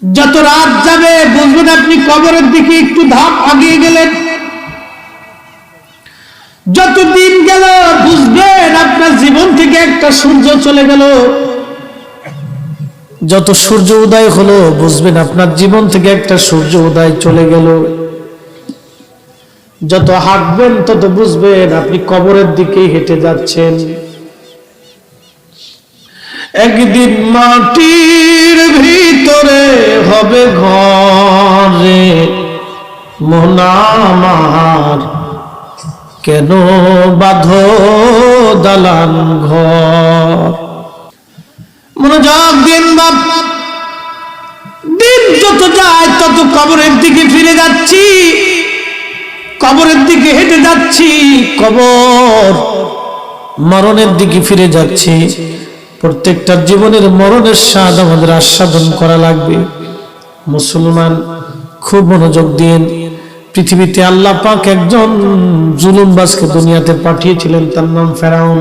যত রাত যাবে বুঝবেন আপনি কবরের দিকে একটু ধাপ আগিয়ে গেলেন, যত দিন গেল বুঝবেন আপনার জীবন থেকে একটা সূর্য চলে গেল, যত সূর্য উদয় হলো বুঝবেন আপনার জীবন থেকে একটা সূর্য উদয় চলে গেল। যত হাঁটবেন তত বুঝবেন আপনি কবরের দিকে হেঁটে যাচ্ছেন। একদিন মাটির ভিতরে হবে ঘরে মন আমার, কেন বাঁধো দালান ঘর। মনোযোগ দিন বাপ, দিন যত যায় তত কবরের দিকে ফিরে যাচ্ছি, কবরের দিকে হেঁটে যাচ্ছি, কবর মরণের দিকে ফিরে যাচ্ছি। প্রত্যেকটা জীবনের মরণের স্বাদ আমাদের আস্বাদন করা লাগবে। মুসলমান খুব মনোযোগ দিন। পৃথিবীতে আল্লাহ পাক একজন জুলুমবাজকে দুনিয়াতে পাঠিয়েছিলেন, তার নাম ফেরাউন।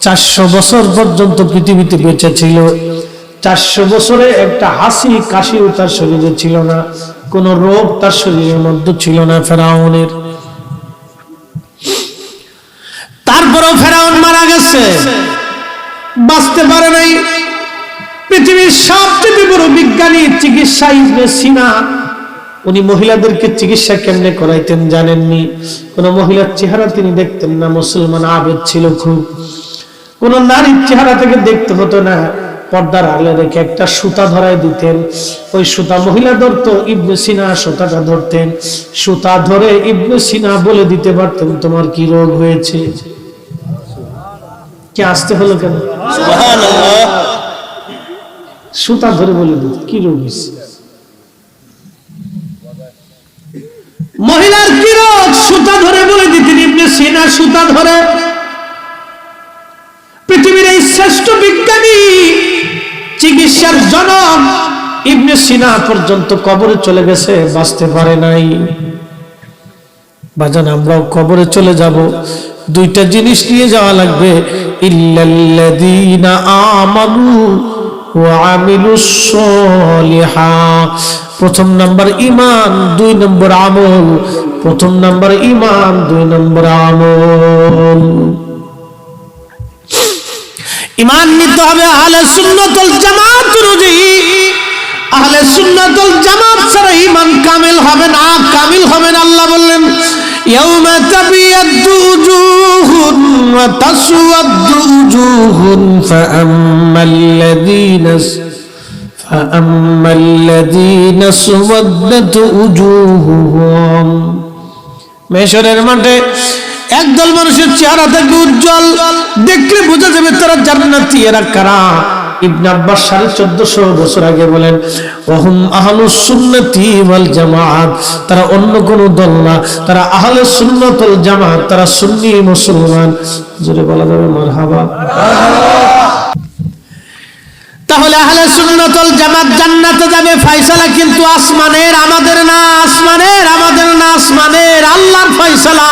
400 বছর পর্যন্ত পৃথিবীতে বেঁচে ছিল। 400 বছরে একটা হাসি কাশিও তার শরীরে ছিল না, কোন রোগ তার শরীরের মধ্যে ছিল না ফেরাউনের। তারপরও ফেরাউন মারা গেছে, বাঁচতে পারে নাই। পৃথিবীর সবচেয়ে বড় বিজ্ঞানী চিকিৎসা ইবনে সিনা, উনি মহিলাদেরকে চিকিৎসা কেমনে করাইতেন জানেননি? কোন মহিলার চেহারা তিনি দেখতেন না, মুসলমান আবেদ ছিল খুব। কোন নারীর চেহারা থেকে দেখতে হতো না, পর্দার আড়ালে রেখে একটা সুতা ধরাই দিতেন। ওই সুতা মহিলা ধরতো, ইবনে সিনা সুতাটা ধরতেন। সুতা ধরে ইবনে সিনা বলে দিতে পারতেন তোমার কি রোগ হয়েছে। কি আসতে হলো কেন? সুবহানাল্লাহ। সুতা ধরে বলে দিত কি রোগ হয়েছে, মহিলার কি রোগ সুতা ধরে বলে দিতেন ইবনে সিনা। সুতা ধরে পৃথিবীর এই শ্রেষ্ঠ বিজ্ঞানী চিকিৎসার জনক ইবনে সিনা পর্যন্ত কবরে চলে গেছে, বাঁচতে পারে নাই। বাজান আমরাও কবরে চলে যাব, দুইটা জিনিস নিয়ে যাওয়া লাগবে। ইল্লাল্লাযীনা আমানু ওয়া আমিলুস সলিহাত। প্রথম নাম্বার ঈমান, 2 নম্বর আমল। প্রথম নাম্বার ঈমান, 2 নম্বর আমল। ঈমান নিতে হবে আহলে সুন্নাত ওয়াল জামাত অনুযায়ী। আহলে সুন্নাত ওয়াল জামাত ছাড়া ঈমান কামিল হবে না, কামিল হবে না। আল্লাহ বললেন ইয়াউমা তাবিয়াদ্দু উজুহুন ওয়া তাসওয়াদ্দু উজুহুন ফাআম্মাল্লাযীনা সুওয়াদ্দাত উজুহুহুম। মেশরের মাঠে একদল মানুষের চেহারা থেকে উজ্জ্বল, দেখলে বোঝা যাবে তারা জান্নাতি। এরা কারা? ইবনে আব্বাস 1450 বছর আগে বলেন ওয়াহুম আহলুস সুন্নতি ওয়াল জামাত। তারা অন্য কোন দল না, তারা আহলুস সুন্নাত ওয়াল জামাত, তারা সুন্নি মুসলমান। জোরে বলা যাবে মারহাবা। তাহলে আহলে সুন্নাত ওয়াল জামাত জান্নাতে যাবে, ফয়সালা কিন্তু আসমানের, আমাদের না। আসমানের, আমাদের না, আসমানের, আল্লাহর ফয়সালা।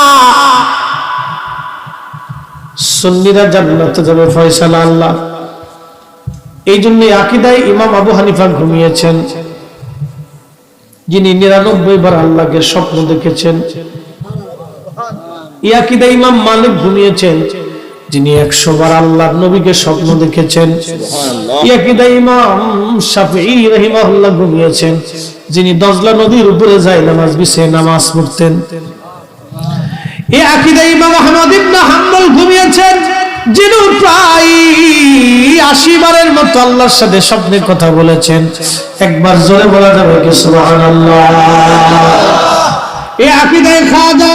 সুন্নিরা জান্নাতে যাবে, ফয়সালা আল্লাহ। এই জন্য আকীদায় ইমাম আবু হানিফা ঘুমিয়েছেন, যিনি 99 বার আল্লাহকে স্বপ্ন দেখেছেন। এই আকীদায় ইমাম মালিক ঘুমিয়েছেন, যিনি 100 বার আল্লাহর নবীকে স্বপ্ন দেখেছেন। এই আকীদায় ইমাম শাফিঈ রাহিমাহুল্লাহ ঘুমিয়েছেন, যিনি দজলা নদীর উপরে যায় নামাজ বিছিয়ে নামাজ পড়তেন। এই আকীদায় ইমাম আহমদ ইবনে হাম্বল ঘুমিয়েছেন, যিনি প্রায় 80 বারের মতো আল্লাহর সাথে স্বপ্নে কথা বলেছেন। একবার জোরে বলা যাবে কি সুবহানাল্লাহ। এই আকীদায় খাজা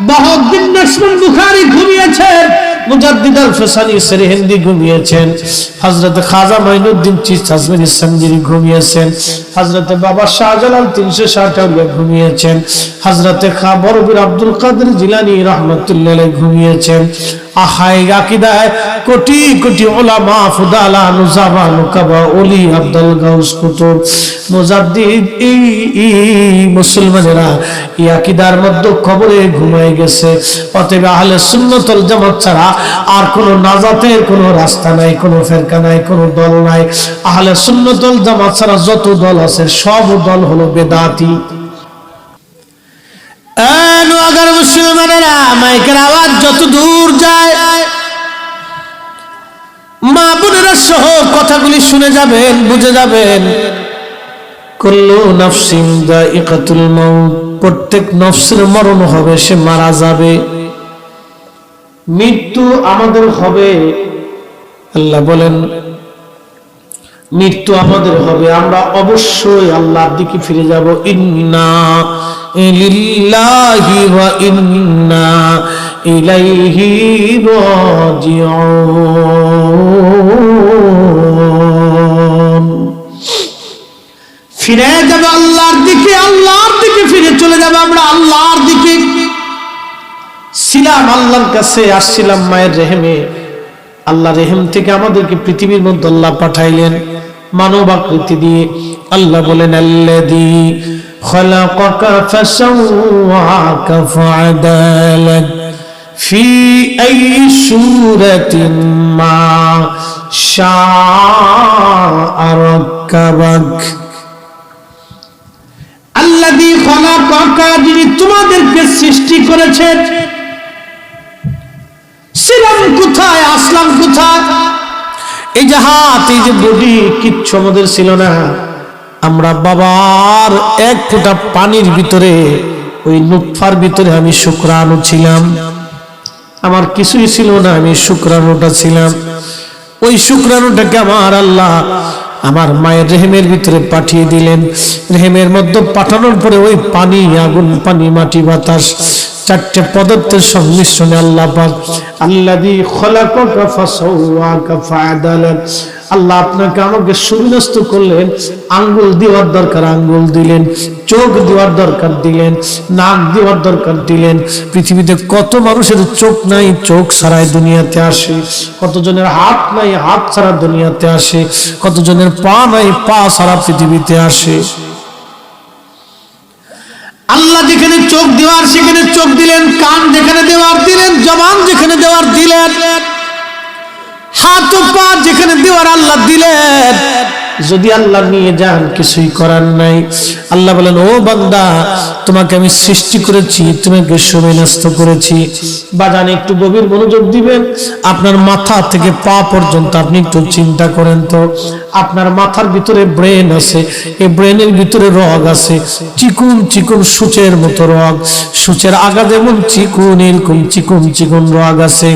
বাহাউদ্দিন নাসরুল বুখারী ঘুমিয়েছেন, মুজাদ্দিদ আল-ফসানি সেরহিন্দি ঘুমিয়েছেন, হযরত খাজা মাইনুদ্দিন চিশতি আজমিরি সঞ্জিরি ঘুমিয়েছেন, হযরত বাবা শাহজালাল 360 আউলিয়া ঘুমিয়েছেন, হযরত বড় পীর আব্দুল কাদের জিলানী রাহমাতুল্লাহ আলাইহি ঘুমিয়েছেন, আহাই আকীদায় কোটি কোটি উলামা ফুদালা নুজাবা নুকাবা ওলি আব্দুল গাউস কুতুব মুজাদ্দিদ এই মুসলমানেরা এই আকীদার মধ্যে কবরে ঘুমায় গেছে। অতএব আহলে সুন্নাত ওয়াল জামাত ছাড়া আর কোনো নাজাতের কোনো রাস্তা নাই, কোনো ফেরকা নাই, কোনো দল নাই। আহলে সুন্নাত ওয়াল জামাত ছাড়া যত দল আছে সব দল হলো বেদাতি। নোয়াগার মুসলমানেরা মাইকের আওয়াজ যত দূর যায় মা বোনেরা সহ কথাগুলি শুনে যাবেন, বুঝে যাবেন। কুল্লু নাফসিন যায়িকাতুল মাউত, প্রত্যেক নফসের মরণ হবে, সে মারা যাবে। মৃত্যু আমাদের হবে, আল্লাহ বলেন মৃত্যু আমাদের হবে, আমরা অবশ্যই আল্লাহর দিকে ফিরে যাব। ইন্না লিল্লাহি ওয়া ইন্না ইলাইহি রাজিউন। ফিরে যাব আল্লাহর দিকে, আল্লাহর দিকে ফিরে চলে যাব আমরা আল্লাহর দিকে। ছিলাম আল্লাহর কাছে, আসছিলাম মায়ের রেহেমে, আল্লাহ রেহেম থেকে আমাদেরকে পৃথিবীর মধ্যে আল্লাহ পাঠাইলেন মানব আকৃতি দিয়ে। আল্লাহ বলেন আল্লাযী খালাকাকা ফাসাওয়াকা ফাআদালাক ফি আইয়ি সূরাতিন মা শাআ রাক্কাবাক। আল্লাযী খালাকাকা, যিনি তোমাদেরকে সৃষ্টি করেছেন। ছিলাম কোথায়, আসলাম কোথায়? এই যে হাত, এই যে বডি, কিচ্ছু আমাদের ছিল না। আমরা বাবার এক ফোঁটা পানির ভিতরে, ওই নুতফার ভিতরে আমি শুক্রাণু ছিলাম। আমার কিছুই ছিল না, আমি শুক্রাণুটা ছিলাম। ওই শুক্রাণুটাকে আমার আল্লাহ আমার মায়ের রেহেমের ভিতরে পাঠিয়ে দিলেন। রেহেমের মধ্যে পাঠানোর পরে ওই পানি, আগুন, পানি, মাটি, বাতাস, চারটে পদার্থের সংমিশ্রণে আল্লাহ পাক আল্লাযী খালাকাকা ফাসাওয়াকা ফাআদালাক, আল্লাহ আপনাকে আমাকে সুবিন্যস্ত করলেন। আঙ্গুল দেওয়ার দরকার আঙ্গুল দিলেন, চোখ দেওয়ার দরকার দিলেন, নাক দেওয়ার দরকার দিলেন। পৃথিবীতে কত মানুষের চোখ নাই, চোখ ছাড়াই দুনিয়াতে আসে। কতজনের হাত নাই, হাত ছাড়া দুনিয়াতে আসে। কতজনের পা নাই, পা ছাড়া পৃথিবীতে আসে। আল্লাহ যেখানে চোখ দেওয়ার সেখানে চোখ দিলেন, কান যেখানে দেওয়ার দিলেন, জবান যেখানে দেওয়ার দিলেন, হাত ও পা যেখানে দেওয়ার আল্লাহ দিলেন। যদি আল্লাহ নিয়ে যান কিছুই করার নাই। আল্লাহ বলেন ও বান্দা, তোমাকে আমি সৃষ্টি করেছি, তোমাকে সুবিন্যস্ত করেছি। বাজানে একটু গভীর মনোযোগ দিবেন। আপনার মাথা থেকে পা পর্যন্ত আপনি একটু চিন্তা করেন তো। আপনার মাথার ভিতরে ব্রেন আছে, এই ব্রেনের ভিতরে রগ আছে, চিকুন চিকুন সূচের মতো রগ। সূচের আগা যেমন চিকুন, এরকম চিকুন চিকুন রগ আছে।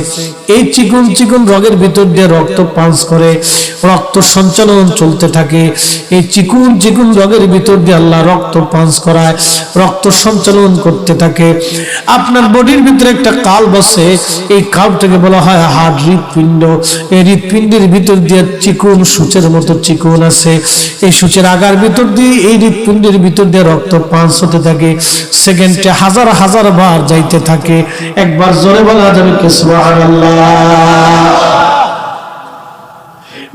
এই চিকুন চিকুন রগের ভিতর দিয়ে রক্ত পাস করে, রক্ত সঞ্চালন চলতে থাকে। এই চিকুন চিকুন রগের ভিতর দিয়ে আল্লাহ রক্ত পাস করায়, রক্ত সঞ্চালন করতে থাকে। আপনার বডির ভিতরে একটা কাল বসে, এই কালটাকে বলা হয় হার্ট, হৃৎপিণ্ড। এই হৃৎপিণ্ডের ভিতর দিয়ে চিকুন সূচের মতো চিকুন আছে। এই সূচের আগার ভিতর দিয়ে, এই হৃৎপিণ্ডের ভিতর দিয়ে রক্ত পাস হতে থাকে। সেকেন্ডে হাজার হাজার বার যাইতে থাকে। একবার জোরে বলা যাবে কি সুবহানাল্লাহ।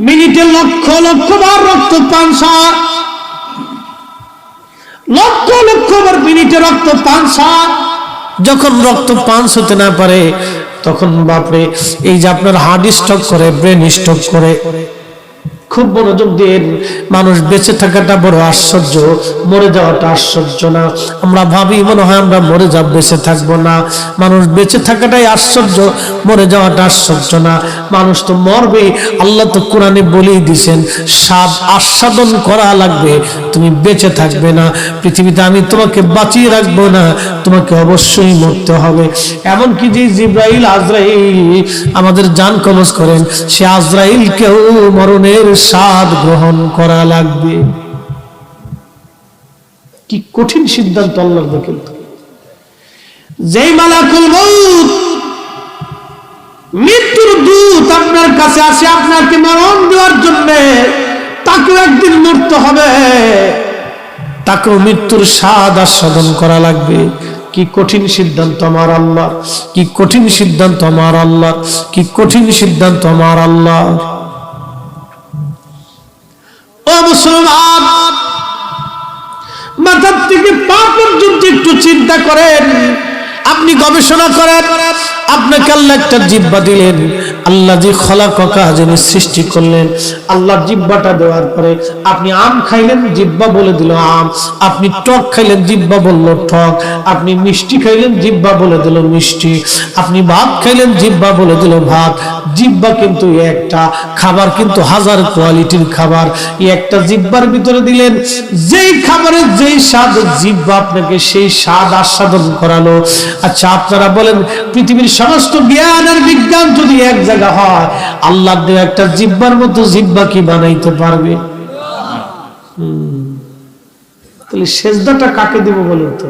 মিনিটে লক্ষ লক্ষ বার রক্ত পাস হয়, লক্ষ লক্ষ বার মিনিটে রক্ত পাস হয়। যখন রক্ত পাস হতে না পারে তখন বাপরে, এই যে আপনার হার্ট স্ট্রোক করে, ব্রেন স্ট্রোক করে। খুব মনোযোগ দিয়ে, মানুষ বেঁচে থাকাটা বড় আশ্চর্য, মরে যাওয়াটা আশ্চর্য না। আমরা ভাবি মনে হয় আমরা মরে যাব, বেঁচে থাকবো না। মানুষ বেঁচে থাকাটাই আশ্চর্য, মরে যাওয়াটা আশ্চর্য না। মানুষ তো মরবে। আল্লাহ তো কোরআনে বলেই দিয়েছেন, স্বাদ আস্বাদন করা লাগবে, তুমি বেঁচে থাকবে না। পৃথিবীতে আমি তোমাকে বাঁচিয়ে রাখবো না, তোমাকে অবশ্যই মরতে হবে। এমনকি যে জিব্রাইল আজরাইল আমাদের জান কবজ করেন, সে আজরাইলকেও মরণের স্বাদ গ্রহণ করা লাগবে। কি কঠিন সিদ্ধান্ত আল্লাহর দেখেন। যেই মালাকুল মউত, মৃত্যুর দূত আপনার কাছে আসে আপনাকে মরণ দেওয়ার জন্য, তাকেও একদিন মরতে হবে, তাকেও মৃত্যুর স্বাদ আস্বাদন করা লাগবে। কি কঠিন সিদ্ধান্ত আমার আল্লাহ, কি কঠিন সিদ্ধান্ত আমার আল্লাহ, কি কঠিন সিদ্ধান্ত আমার আল্লাহ। ও মুসলমান, মাথার থেকে পা পর্যন্ত একটু চিন্তা করেন, আপনি গবেষণা করেন। আপনাকে আল্লাহ একটা জিহ্বা দিলেন, আল্লাহ যে খলাকা যিনি সৃষ্টি করলেন, আল্লাহ জিহ্বাটা দেওয়ার পরে আপনি আম খাইলেন, জিহ্বা বলে দিল আম। আপনি টক খাইলেন, জিহ্বা বলল টক। আপনি মিষ্টি খাইলেন, জিহ্বা বলে দিল মিষ্টি। আপনি ভাত খাইলেন, জিহ্বা বলে দিল ভাত। জিহ্বা কিন্তু একটা, খাবার কিন্তু হাজার কোয়ালিটির খাবার। এই একটা জিহ্বার ভিতরে দিলেন, যেই খাবারের যেই স্বাদ, জিহ্বা আপনাকে সেই স্বাদ আস্বাদন করালো। আচ্ছা আপনারা বলেন, পৃথিবীর সমস্ত জ্ঞান আর বিজ্ঞান যদি এক জায়গা হয়, আল্লাহ দেওয়া একটা জিহ্বার মতো জিহ্বা কি বানাইতে পারবে? তাহলে সেজদাটা কাকে দেব বলেন তো?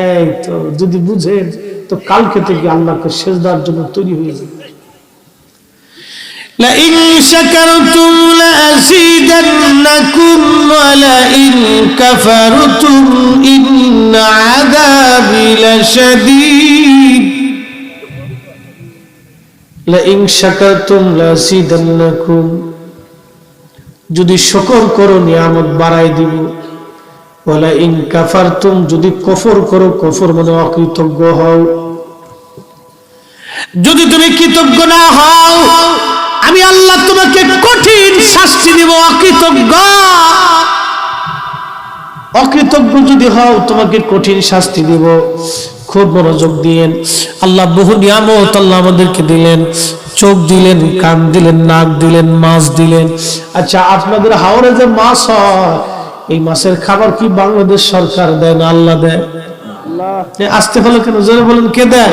এই তো যদি বুঝেন তো কালকে থেকে আল্লাহকে সেজদার জন্য তৈরি হয়ে যাবে। لئن شكرتم لأزيدنكم ولئن كفرتم إن عذابي لشديد لئن شكرتم لأزيدنكم, যদি শুকর করো নিয়ামত বাড়াই দিব। ولئن كفرتم, যদি কুফর করো, কুফর মানে অকৃতজ্ঞ হও, যদি তুমি কৃতজ্ঞ না হও, আমি আল্লাহ তোমাকে কঠিন শাস্তি দিব। অকৃতজ্ঞ যদি হও, তোমাকে কঠিন শাস্তি দিব। খুব মনোযোগ দিয়েন। আল্লাহ বহু নিয়ামত আল্লাহ আমাদেরকে দিলেন, চোখ দিলেন, কান দিলেন, নাক দিলেন, মাছ দিলেন। আচ্ছা আপনাদের হাওড়ে যে মাছ হয়, এই মাছের খাবার কি বাংলাদেশ সরকার দেয় না আল্লাহ দেয়? আসতে হলো কেন, জোরে বলেন, কে দেয়?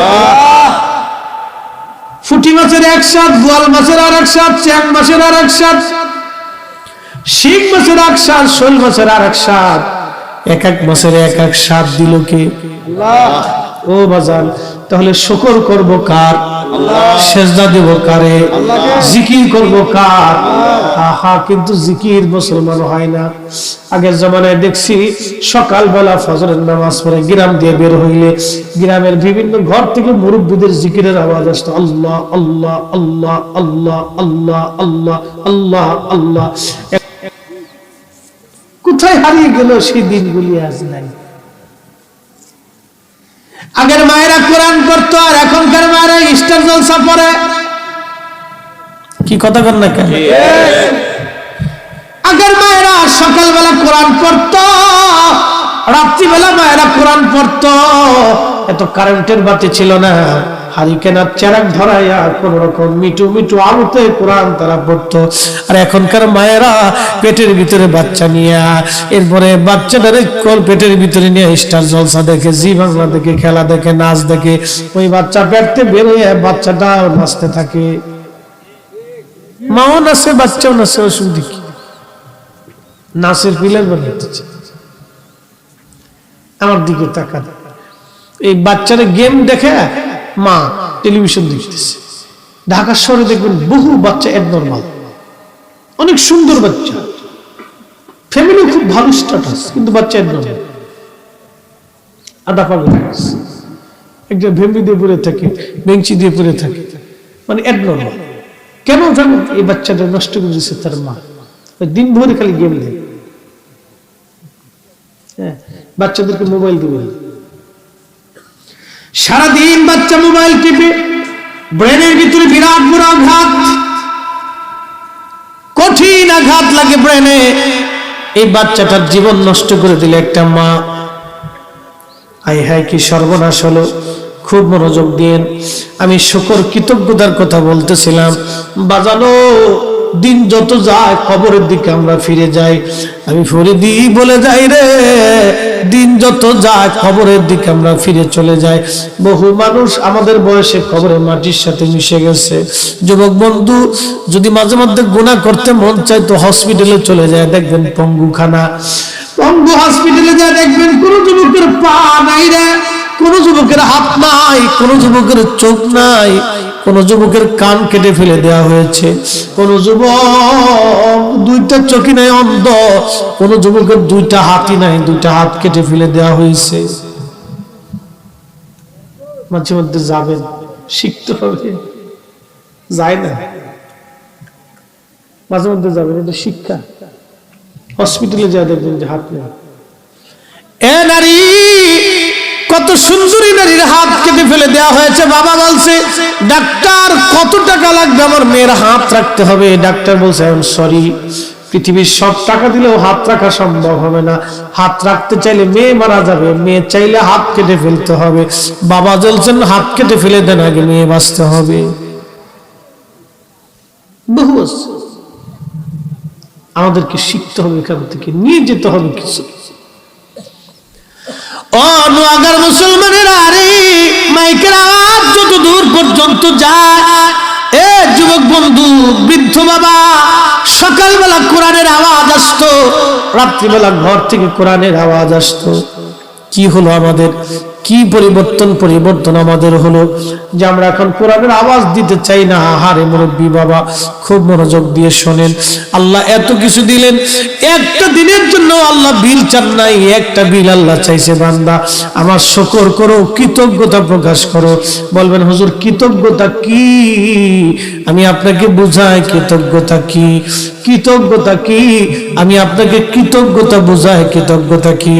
ফুটি মাছের এক স্বাদ, বোয়াল মাছের আর এক স্বাদ, চ্যাং মাছের আর এক স্বাদ, শিং মাছের এক স্বাদ, শোল মাছের আর এক স্বাদ। এক এক মাছের এক এক স্বাদ দিল কে? আল্লাহ। ও বাজান, তাহলে শুকর করব কার? সেজদা দেব কারে? জিকির করব কার? আহা, কিন্তু জিকির মুসলমান হয় না। আগের জমানায় দেখছি সকালবেলা ফজরের নামাজ পড়ে গ্রাম দিয়ে বের হইলে গ্রামের বিভিন্ন ঘর থেকে মুরব্বিদের জিকিরের আওয়াজ আসতো, আল্লাহ আল্লাহ আল্লাহ আল্লাহ আল্লাহ আল্লাহ আল্লাহ আল্লাহ। কোথায় হারিয়ে গেল সেই দিনগুলি? আজ নাই। আগের মায়েরা কোরআন পড়তো, আর এখনকার মায়েরা স্টার জলসা পড়ে। কি কথা কর না কেন? আগের মায়েরা সকালবেলা কোরআন পড়তো, রাত্রিবেলা মায়েরা কোরআন পড়তো। এত কারেন্টের বাতি ছিল না, হারিকেনার চেরাক ধরাইয়া কোন রকম মিটু মিটু আলোতে কোরআন তারা পড়তো। আর এখনকার মায়েরা পেটের ভিতরে বাচ্চা নিয়ে, এরপরে বাচ্চাটারে পেটের ভিতরে নিয়ে স্টার জলসা দেখে, জি বাংলা দেখে, খেলা দেখে, নাচ দেখে। ওই বাচ্চা পেটতে বেরোয়, বাচ্চাটা নাচতে থাকে, মাও নাচে, বাচ্চাও নাচে। অসুবিধা কি? নাচের পিলার বানাইতেছে। আমার দিকে তাকা, এই বাচ্চারা গেম দেখে, মা টেলিভিশন দেখতেছে। ঢাকা শহরে দেখবেন বহু বাচ্চা এবনরমাল, অনেক সুন্দর বাচ্চা, ফ্যামিলি খুব ভালো স্ট্যাটাস, কিন্তু বাচ্চা এবনরমাল, আধা পাগল, একটা ভেম্বি দিয়ে পড়ে থাকে, বেঞ্চি দিয়ে পড়ে থাকে, মানে এবনরমাল। কেন জানো? এই বাচ্চাটা নষ্ট করে দিচ্ছে তার মা। দিন ভরে খালি গেম দেয়। হ্যাঁ, বাচ্চাদেরকে মোবাইল দিবে, সারাদিন বাচ্চা মোবাইল টিপে, ব্রেনের ভিতরে বিরাট বড় আঘাত, কঠিন আঘাত লাগে ব্রেনে। এই বাচ্চাটার জীবন নষ্ট করে দিলে একটা মা। আয় হায়, কি সর্বনাশ হলো। খুব মনোযোগ দিয়েন। আমি শুকর কৃতজ্ঞতার কথা বলতেছিলাম। বাজানো দিন যত যায় কবরের দিকে আমরা ফিরে যাই। আমি ফরিদি বলে যাই রে, দিন যত যায় কবরের দিকে আমরা ফিরে চলে যাই। বহু মানুষ আমাদের বয়সে কবরের মাটির সাথে মিশে গেছে। যুবক বন্ধু, যদি মাঝে মধ্যে গুনাহ করতে মন চায় তো হসপিটালে চলে যায়, দেখবেন পঙ্গুখানা, পঙ্গু হসপিটালে যায় দেখবেন কোন যুবকের পা নাই রে, কোন যুবকের হাত নাই, কোন যুবকের চোখ নাই, কোন যুবকের কান কেটে ফেলে দেওয়া হয়েছে, কোন যুবক দুইটা চোখই নাই, অন্ধ, কোন যুবকের দুইটা হাতই নাই, দুইটা হাত কেটে ফেলে দেওয়া হয়েছে। মাঝে মধ্যে যাবেন, শিখতে হবে। যায় না, মাঝে মধ্যে যাবেন, এটা শিক্ষা। হসপিটালে যা দেখবেন যে হাত নেই। এ নারী, কত সুন্দরী নারীর হাত কেটে ফেলে দেওয়া হয়েছে। বাবা বলছে, ডাক্তার কত টাকা লাগবে, আমার মেয়ের হাত রাখতে হবে। ডাক্তার বলছে, আই এম সরি, পৃথিবীর সব টাকা দিলেও হাত রাখা সম্ভব হবে না। হাত রাখতে চাইলে মেয়ে মারা যাবে, মেয়ে চাইলে হাত কেটে ফেলতে হবে। বাবা বলছেন, হাত কেটে ফেলে দেন, আগে মেয়ে বাঁচতে হবে। বহু আছে, আমাদেরকে শিখতে হবে, এখান থেকে নিয়ে যেতে হবে কিছু। ও নোয়াগার মুসলমানেরা, আরে মাইকের আওয়াজ যত দূর পর্যন্ত যায়, এ যুবক বন্ধু, বৃদ্ধ বাবা, সকালবেলা কোরআনের আওয়াজ আসতো, রাত্রিবেলা ঘর থেকে কোরআনের আওয়াজ আসতো। কি হলো আমাদের? কি পরিবর্তন আমাদের হলো যে আমরা এখন কোরআনের আওয়াজ দিতে চাই না। হারে মুরব্বী বাবা, খুব মনোযোগ দিয়ে শোনেন। আল্লাহ এত কিছু দিলেন, একটা দিনের জন্য আল্লাহ বিল চান নাই। একটা বিল আল্লাহ চাইছে, বান্দা আমার শুকর করো, কৃতজ্ঞতা প্রকাশ করো। বলবেন, হুজুর কৃতজ্ঞতা কি? আমি আপনাকে বুঝাই কৃতজ্ঞতা কি। কৃতজ্ঞতা কি? আমি আপনাকে কৃতজ্ঞতা বুঝাই কৃতজ্ঞতা কি।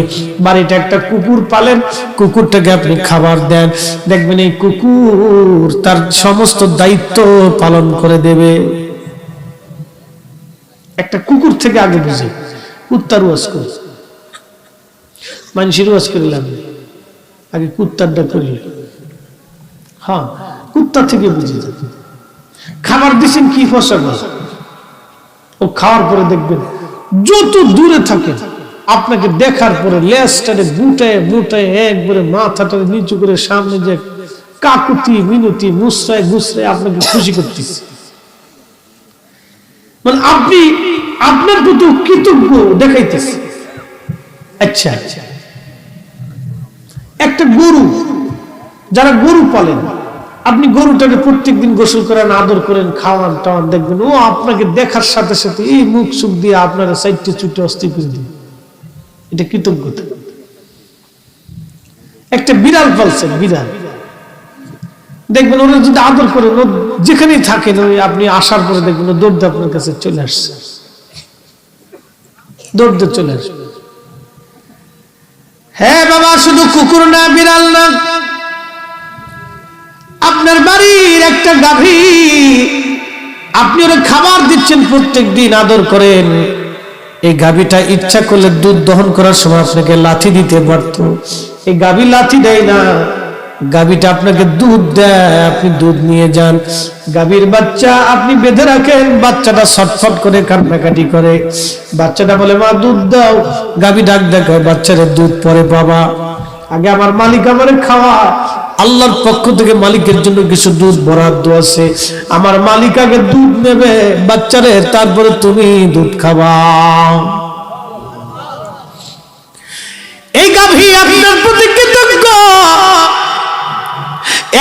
বাড়িতে একটা কুকুর পালেন, কুকুরটাকে আপনি খাবার দেন, দেখবেন এই কুকুর তার সমস্ত দায়িত্ব পালন করে দেবে। একটা কুকুর থেকে আগে বুঝে, কুত্তার ওয়াজ করে, মানুষের ওয়াজ করিলাম, আগে কুত্তারটা করি। হ্যাঁ, কুত্তা থেকে বুঝে যাবে। খাবার দিচ্ছেন কি ফসল, ও খাওয়ার পরে দেখবেন যত দূরে থাকে, আপনাকে দেখার পরে লেজটারে বুটায় একবারে মাথাটা নিচু করে সামনে যে কাকুতি মিনতি মুসরায় গুসরায় আপনাকে খুশি করতেছে। মানে আপনি আপনার প্রতি কৃতজ্ঞ দেখাইতেছে। আচ্ছা, একটা গরু, যারা গরু পালেন, আপনি গরুটাকে প্রত্যেকদিন গোসল করেন, আদর করেন, খাওয়ান টাওয়ান, দেখবেন ও আপনাকে দেখার সাথে সাথে এই মুখ সুখ দিয়ে আপনারা সাইডে চুটে অস্থির করে দিন। এটা কৃতজ্ঞতা। একটা বিড়াল পালছেন, বিড়াল, দেখবেন ওরা যদি আদর করেন, ও যেখানেই থাকেন, ওই আপনি আসার পরে দেখবেন ও দৌড়তে আপনার কাছে চলে আসছে, দৌড়তে চলে আসবে। হ্যাঁ বাবা, শুধু কুকুর না, বিড়াল না, আপনার বাড়ির একটা গাভী, আপনি ওরা খাবার দিচ্ছেন, প্রত্যেক দিন আদর করেন। এই গাভীটা ইচ্ছা করলে দুধ দহন করার সময় আপনাকে লাথি দিতে পারত। এই গাভী লাথি দেয় না, গাভীটা আপনাকে দুধ দেয়, আপনি দুধ নিয়ে যান। গাভীর বাচ্চা আপনি বেঁধে রাখেন, বাচ্চাটা ছটফট করে কান্নাকাটি করে, বাচ্চাটা বলে মা দুধ দাও, গাভী ডাক দেখায়, বাচ্চারা দুধ পরে পাবা, আগে আমার মালিক আমারে খাওয়া। আল্লাহর পক্ষ থেকে মালিকের জন্য কিছু দুধ বরাদ্দ আছে, আমার মালিক আগে দুধ নেবে বাচ্চারে, তারপরে তুমি দুধ খাবা। এই গাভী আপনার প্রতি কৃতজ্ঞ।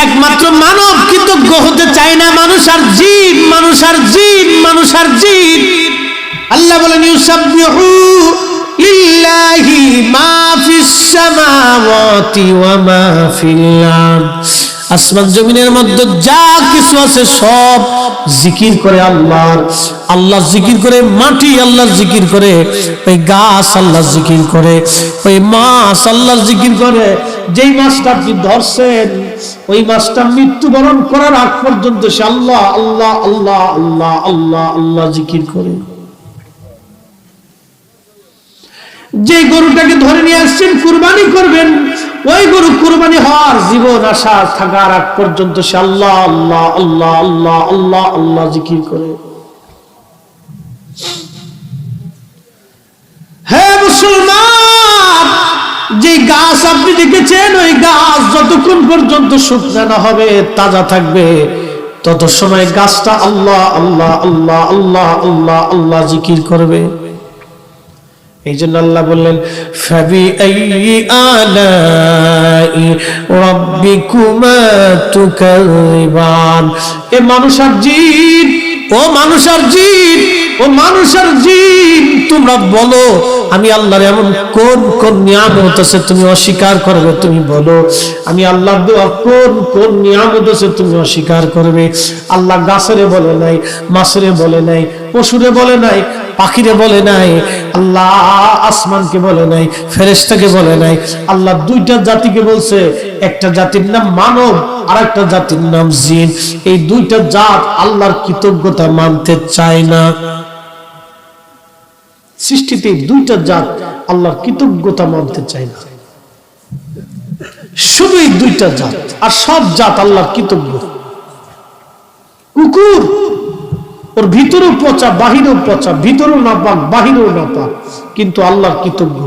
একমাত্র মানব কৃতজ্ঞ হতে চায় না, মানুষ আর জিন, মানুষ আর জিন, মানুষ আর জিন। আল্লাহ বলেন, ইউসাব্বিহু লিল্লাহি মা ফিস সামাওয়াতি ওয়া মা ফিল আরদ। আসমান জমিনের মধ্যে যা কিছু আছে সব জিকির করে আল্লাহর। আল্লাহ জিকির করে, মাটি আল্লাহর জিকির করে, ওই গাছ আল্লাহর জিকির করে, ওই মাছ আল্লাহর জিকির করে। যেই মাছটা আপনি ধরছেন, ওই মাছটা মৃত্যুবরণ করার আগ পর্যন্ত সে আল্লাহ আল্লাহ আল্লাহ আল্লাহ আল্লাহ আল্লাহ জিকির করে। যে গরুটাকে ধরে নিয়ে আসছেন, কুরবানি করবেন, ওই গরু কুরবানি হওয়ার জীবন আশা থাকার আগ পর্যন্ত সে আল্লাহ আল্লাহ আল্লাহ আল্লাহ আল্লাহ আল্লাহ জিকির করে। হ্যাঁ মুসলমান, যে গাছ আপনি দেখেছেন, ওই গাছ যতক্ষণ পর্যন্ত শুকনো না হবে, তাজা থাকবে, তত সময় গাছটা আল্লাহ আল্লাহ আল্লাহ আল্লাহ আল্লাহ আল্লাহ জিকির করবে। এই জন্য আল্লাহ বললেন, ফাবি আইয়ি আলাই রাব্বিকুমা তুকাযিবান। এ মানুষ আর জিন, ও মানুষ আর জিন, ও মানুষের জিন, তোমরা বলো আমি আল্লাহর এমন কোন কোন নিয়ামত আছে তুমি অস্বীকার করবে? তুমি বলো আমি আল্লাহর দেওয়া কোন কোন নিয়ামত আছে তুমি অস্বীকার করবে? আল্লাহ গাছেরে বলে নাই, মাছেরে বলে নাই, পশুরে বলে নাই, পাখিরে বলে নাই, আল্লাহ আসমানকে বলে নাই, ফেরেশতাকে বলে নাই। আল্লাহ দুইটা জাতিকে বলছে, একটা জাতির নাম মানব আর একটা জাতির নাম জিন। এই দুইটা জাত আল্লাহর কৃতজ্ঞতা মানতে চায় না। সৃষ্টিতে দুইটা জাত আল্লাহর কৃতজ্ঞতা মানতে চায় না, শুধু এই দুইটা জাত, আর সব জাত আল্লাহর কৃতজ্ঞ। কুকুর ওর ভিতরেও পচা বাহিরেও পচা, ভিতরেও নাপাক বাহিরেও নাপাক, কিন্তু আল্লাহর কৃতজ্ঞ।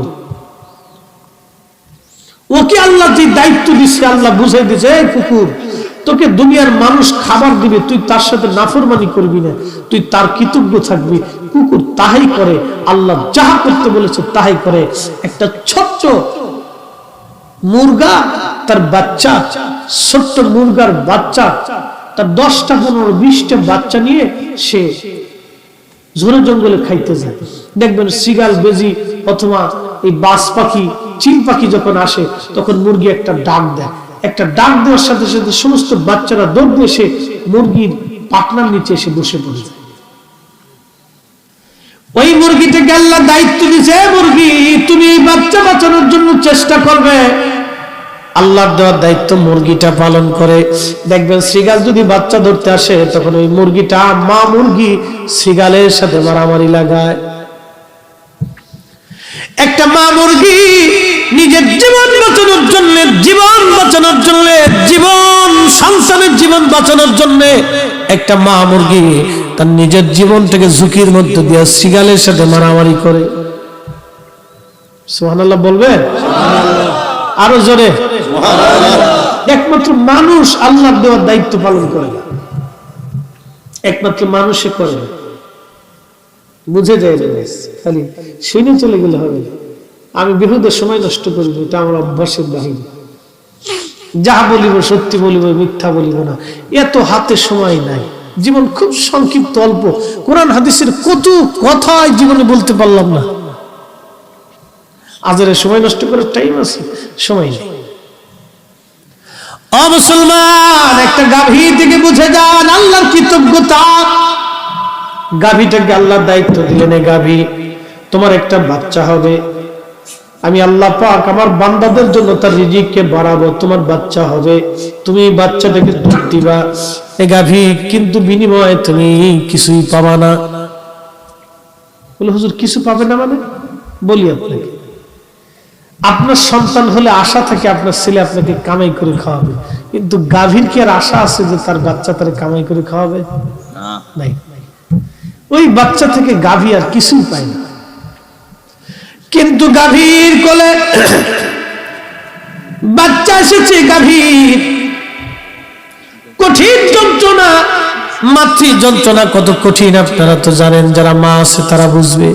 ওকে আল্লাহ যে দায়িত্ব দিচ্ছে, আল্লাহ বুঝাই দিচ্ছে, এই কুকুর তোকে দুনিয়ার মানুষ খাবার দিবে, তুই তার সাথে নাফরমানি করবি না, তুই তার কৃতজ্ঞ থাকবি। কুকুর তাহাই করে, আল্লাহ যাহা করতে বলেছে তাহাই করে। একটা ছোট্ট মুরগা তার বাচ্চা, ছোট্ট মুরগার বাচ্চা তার 10টা 15 20টা বাচ্চা নিয়ে সে ঝোড়ে জঙ্গলে খাইতে যায়। দেখবেন সিগাল বেজি অথবা এই বাজ পাখি, চিল পাখি যখন আসে তখন মুরগি একটা ডাক দেয়। একটা ডাক দেওয়ার সাথে সাথে সমস্ত বাচ্চারা দৌড় দিয়ে এসে মুরগির পাখনার নিচে এসে বসে পড়ে যায়। ওই মুরগিটাকে আল্লাহ দায়িত্ব দিয়েছে, মুরগি তুমি এই বাচ্চা বাঁচানোর জন্য চেষ্টা করবে। আল্লাহর দেওয়ার দায়িত্ব মুরগিটা পালন করে। দেখবেন শ্রীগাল যদি বাচ্চা ধরতে আসে তখন ওই মুরগিটা, মা মুরগি শ্রীগালের সাথে মারামারি লাগায়। একটা মা মুরগি নিজের জীবন বাঁচানোর জন্য, জীবন সন্তানের জীবন বাঁচানোর জন্য একটা মা মুরগি তার নিজের জীবনটাকে ঝুঁকির মধ্যে দিয়ে শ্রীগালের সাথে মারামারি করে। সুবহানাল্লাহ বলবেন? আরো জোরে। একমাত্র মানুষ আল্লাহর দেওয়ার দায়িত্ব পালন করে না, একমাত্র মানুষে করে। বুঝে যায় না, খালি শুনে চলে গেলে হবে না। আমি বিহুদে সময় নষ্ট করিব, এটা আমার অভ্যাসের বাহিরে। যা বলিব সত্যি বলিব, মিথ্যা বলিব না, এত হাতে সময় নাই। জীবন খুব সংক্ষিপ্ত, অল্প। কোরআন হাদিসের কত কথা জীবনে বলতে পারলাম না। আজরে সময় নষ্ট করার টাইম আছে? সময় নেই। ও মুসলমান, একটা গাভী থেকে বুঝে যান আল্লাহর কৃতজ্ঞতা। গাভীটাকে আল্লাহর দায়িত্ব দিলেন, এই গাভী তোমার একটা বাচ্চা হবে। আমি আল্লাহ পাক আমার বান্দাদের জন্য তার রিজিককে বাড়াবো, তোমার বাচ্চা হবে, তুমি এই বাচ্চাটাকে দুধ দিবা। এই গাভী কিন্তু বিনিময়ে তুমি কিছুই পাবা না। বলে হুজুর কিছু পাবে না মানে? বলি আপনাকে, আপনার সন্তান হলে আশা থাকে আপনার ছেলে আপনাকে কামাই করে খাওয়াবে, কিন্তু গাভীর কি আর আশা আছে যে তার বাচ্চা তার কামাই করে খাওয়াবে? নাই। ওই বাচ্চা থেকে গাভী আর কিছুই পায় না। কিন্তু গাভীর কোলে বাচ্চা এসেছে, গাভীর কঠিন যন্ত্রণা, মাতৃ যন্ত্রণা কত কঠিন আপনারা তো জানেন, যারা মা আছে তারা বুঝবে।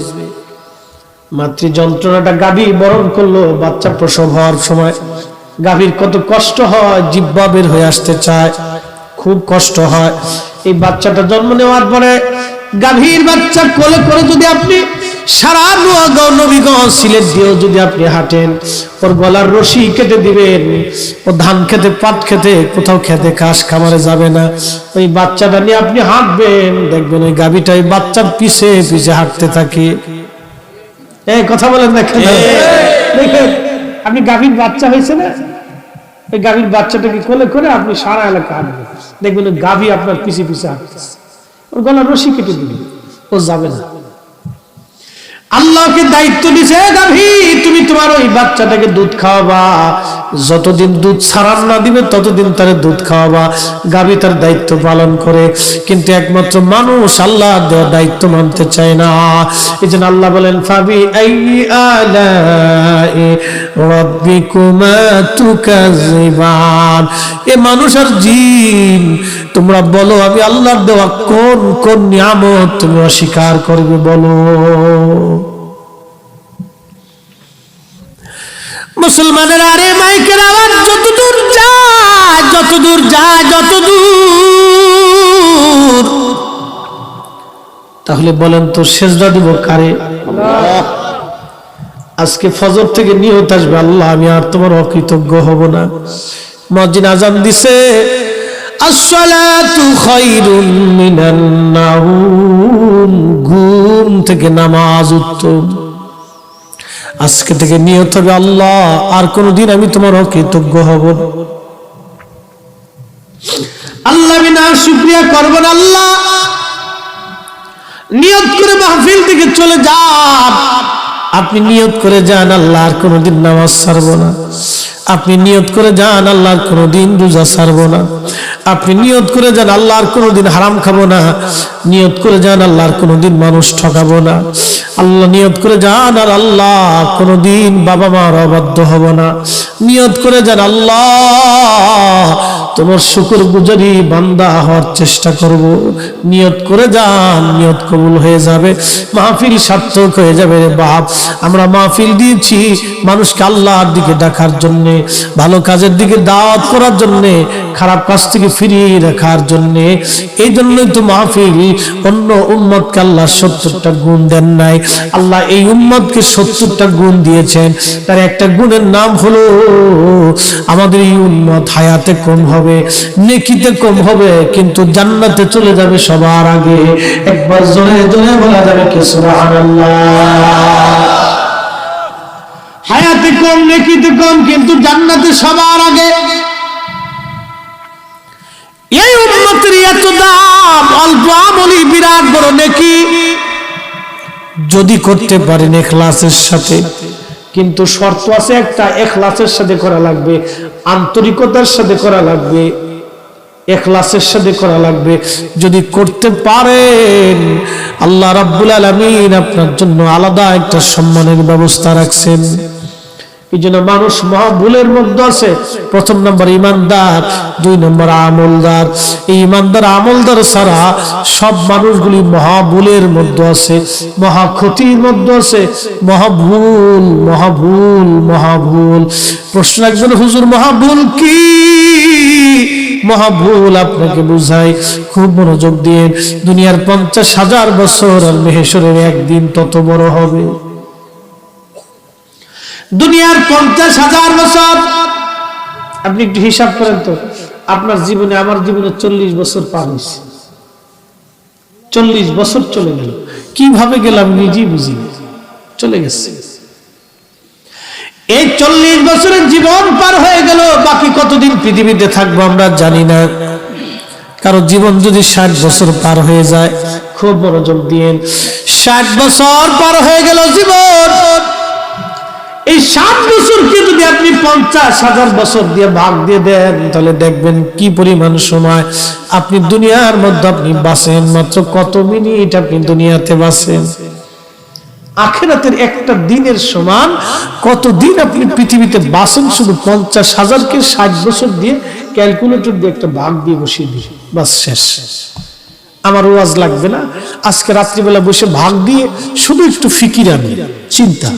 মাতৃ যন্ত্রণাটা গাভী বরণ করলো বাচ্চা প্রসব হওয়ার সময়। গাভীর কত কষ্ট হয়, জিহ্বা বের হয়ে আসতে চায়, খুব কষ্ট হয়। এই বাচ্চাটা জন্ম নেওয়ার পরে গাভীর বাচ্চা কোলে করে যদি আপনি সারা নোয়াগাঁও নবীগঞ্জ সিলেট দিয়েও যদি আপনি হাঁটেন, ওর গলার রশি কেটে দিবেন, ও ধান খেতে পাট খেতে কোথাও খেতে ঘাস খামারে যাবে না। ওই বাচ্চাটা নিয়ে আপনি হাঁটবেন, দেখবেন ওই গাভীটা ওই বাচ্চার পিছে পিছে হাঁটতে থাকে। এই কথা বলেন না কেন? দেখেন আপনি গাভীর বাচ্চা হয়েছে না, ওই গাভীর বাচ্চাটাকে কোলে করে আপনি সারা এলাকা হাঁটবেন, দেখবেন ওই গাভী আপনার পিছে পিছে হাঁটতেছে, ওর গলার রশি কেটে দিবেন, ও যাবে না। আল্লাহকে দায়িত্ব দিছে, গাভী তুমি তোমার ওই বাচ্চাটাকে দুধ খাওয়াবা, যতদিন দুধ ছাড়ান না দিবে ততদিন তার দুধ খাওয়াবা। গাভী তার দায়িত্ব পালন করে, কিন্তু একমাত্র মানুষ আল্লাহ দেওয়ার দায়িত্ব মানতে চায় না। এই জন্য আল্লাহ বলেন, ফাবি আইয়ি আলাই রাব্বিকুমা তুকাযিবান। এ মানুষ আর জিন, তোমরা বলো আমি আল্লাহর দেওয়া কোন কোন নিয়ামত তুমি অস্বীকার করবে বলো। মুসলমানের আরে মাইকের আওয়াজ যতদূর যায়, যতদূর যায়, যতদূর, তাহলে বলেন তো সেজদা দিব কারে? আজকে ফজর থেকে নিয়ত আসবে, আল্লাহ আমি আর তোমার অকৃতজ্ঞ হব না। মুয়াজ্জিন আজান দিছে, আসসালাতু খায়রুম মিনান নাওম, ঘুম থেকে নামাজ উত্তম। আজকে থেকে নিয়ত হবে, আল্লাহ আর কোনদিন আমি তোমার অকৃতজ্ঞ হব না। আল্লাহ বিনা শুকরিয়া করব না। আল্লাহ নিয়ত করে মাহফিল থেকে চলে যান। আপনি নিয়ত করে যান, আল্লাহ আর কোনদিন নামাজ ছাড়বো না। আপনি নিয়ত করে যান, আল্লাহ আর কোনদিন রোজা ছাড়বো না। আপনি নিয়ত করে যান, আল্লাহ আর কোনদিন হারাম খাবো না। নিয়ত করে যান, আল্লাহ আর কোনদিন মানুষ ঠকাবো না। আল্লাহ নিয়ত করে যান, আর আল্লাহ কোনদিন বাবা মার অবাধ্য হব না। নিয়ত করে যান, আল্লাহ তোমার শুকরগুজারি বান্দা হওয়ার চেষ্টা করব। নিয়ত করে যান, নিয়ত কবুল হয়ে যাবে, মাহফিল সার্থক হয়ে যাবে। রে বাপ, আমরা মাহফিল দিয়েছি মানুষকে আল্লাহর দিকে ডাকার জন্য, ভালো কাজের দিকে দাওয়াত করার জন্য, খারাপ কাজ থেকে ফিরিয়ে রাখার জন্য। এই জন্যই তো মাহফিল। অন্য উম্মতকে আল্লাহ 70টা গুণ দেন নাই, আল্লাহ এই উম্মতকে 70টা গুণ দিয়েছেন। তার একটা গুণের নাম হলো আমাদের এই উম্মত হায়াতে কম হবে, নেকিতে কম হবে, কিন্তু জান্নাতে চলে যাবে সবার আগে। একবার জোরে জোরে বলা যাবে কি সুবহানাল্লাহ। হায়াতে কম, নেকিতে কম, কিন্তু জান্নাতে সবার আগে। এই উম্মতের এত দাম, অল্প আমলি বিরাট বড় নেকি যদি করতে পারেন ইখলাসের সাথে। কিন্তু শর্ত আছে একটা, ইখলাসের সাথে করা লাগবে, আন্তরিকতার সাথে করা লাগবে, ইখলাসের সাথে করা লাগবে। যদি করতে পারেন, আল্লাহ রাব্বুল আলামিন আপনার জন্য আলাদা একটা সম্মানের ব্যবস্থা রাখছেন। এই জন্য মানুষ মহাভুলের মধ্যে আছে। প্রথম নম্বর ইমানদার, 2 নম্বর আমলদার। এই ইমানদার আমলদার ছাড়া সব মানুষগুলি মহাভুলের মধ্যে আছে, মহা ক্ষতির মধ্যে আছে। মহাভুল, মহাভুল, মহাভুল। প্রশ্ন একজন, হুজুর মহাভুল কি? মহাভুল আপনাকে বুঝাই, খুব মনোযোগ দিয়ে। দুনিয়ার 50,000 বছর আর মেহেশরের একদিন তত বড় হবে। দুনিয়ার 50,000 বছর, আপনি একটু হিসাব করেন তো, আপনার জীবনে আমার জীবনে 40 বছর পার হয়েছে। 40 বছর চলে গেল, কিভাবে গেলাম নিজেই বুঝি, চলে গেছে। এই 40 বছরের জীবন পার হয়ে গেল, বাকি কতদিন পৃথিবীতে থাকবো আমরা জানি না। কারো জীবন যদি 60 বছর পার হয়ে যায়, খুব মনোযোগ দিয়ে, 60 বছর পার হয়ে গেল জীবন। এই 60 বছরকে যদি আপনি 50,000 বছর দিয়ে ভাগ দিয়ে দেন, তাহলে দেখবেন কি পরিমাণ সময় আপনি দুনিয়ার মধ্যে আপনি বাঁচেন। মাত্র কত মিনিট আপনি দুনিয়াতে বাঁচেন। আখিরাতের একটা দিনের সমান কত দিন আপনি পৃথিবীতে বাঁচেন। শুধু 50,000কে 60 বছর দিয়ে ক্যালকুলেটর দিয়ে একটা ভাগ দিয়ে বসিয়ে দিই, বাস শেষ। আমার ওয়াজ লাগবে না, আজকে রাত্রিবেলা বসে ভাগ দিয়ে শুধু একটু ফিকির, আমি চিন্তা,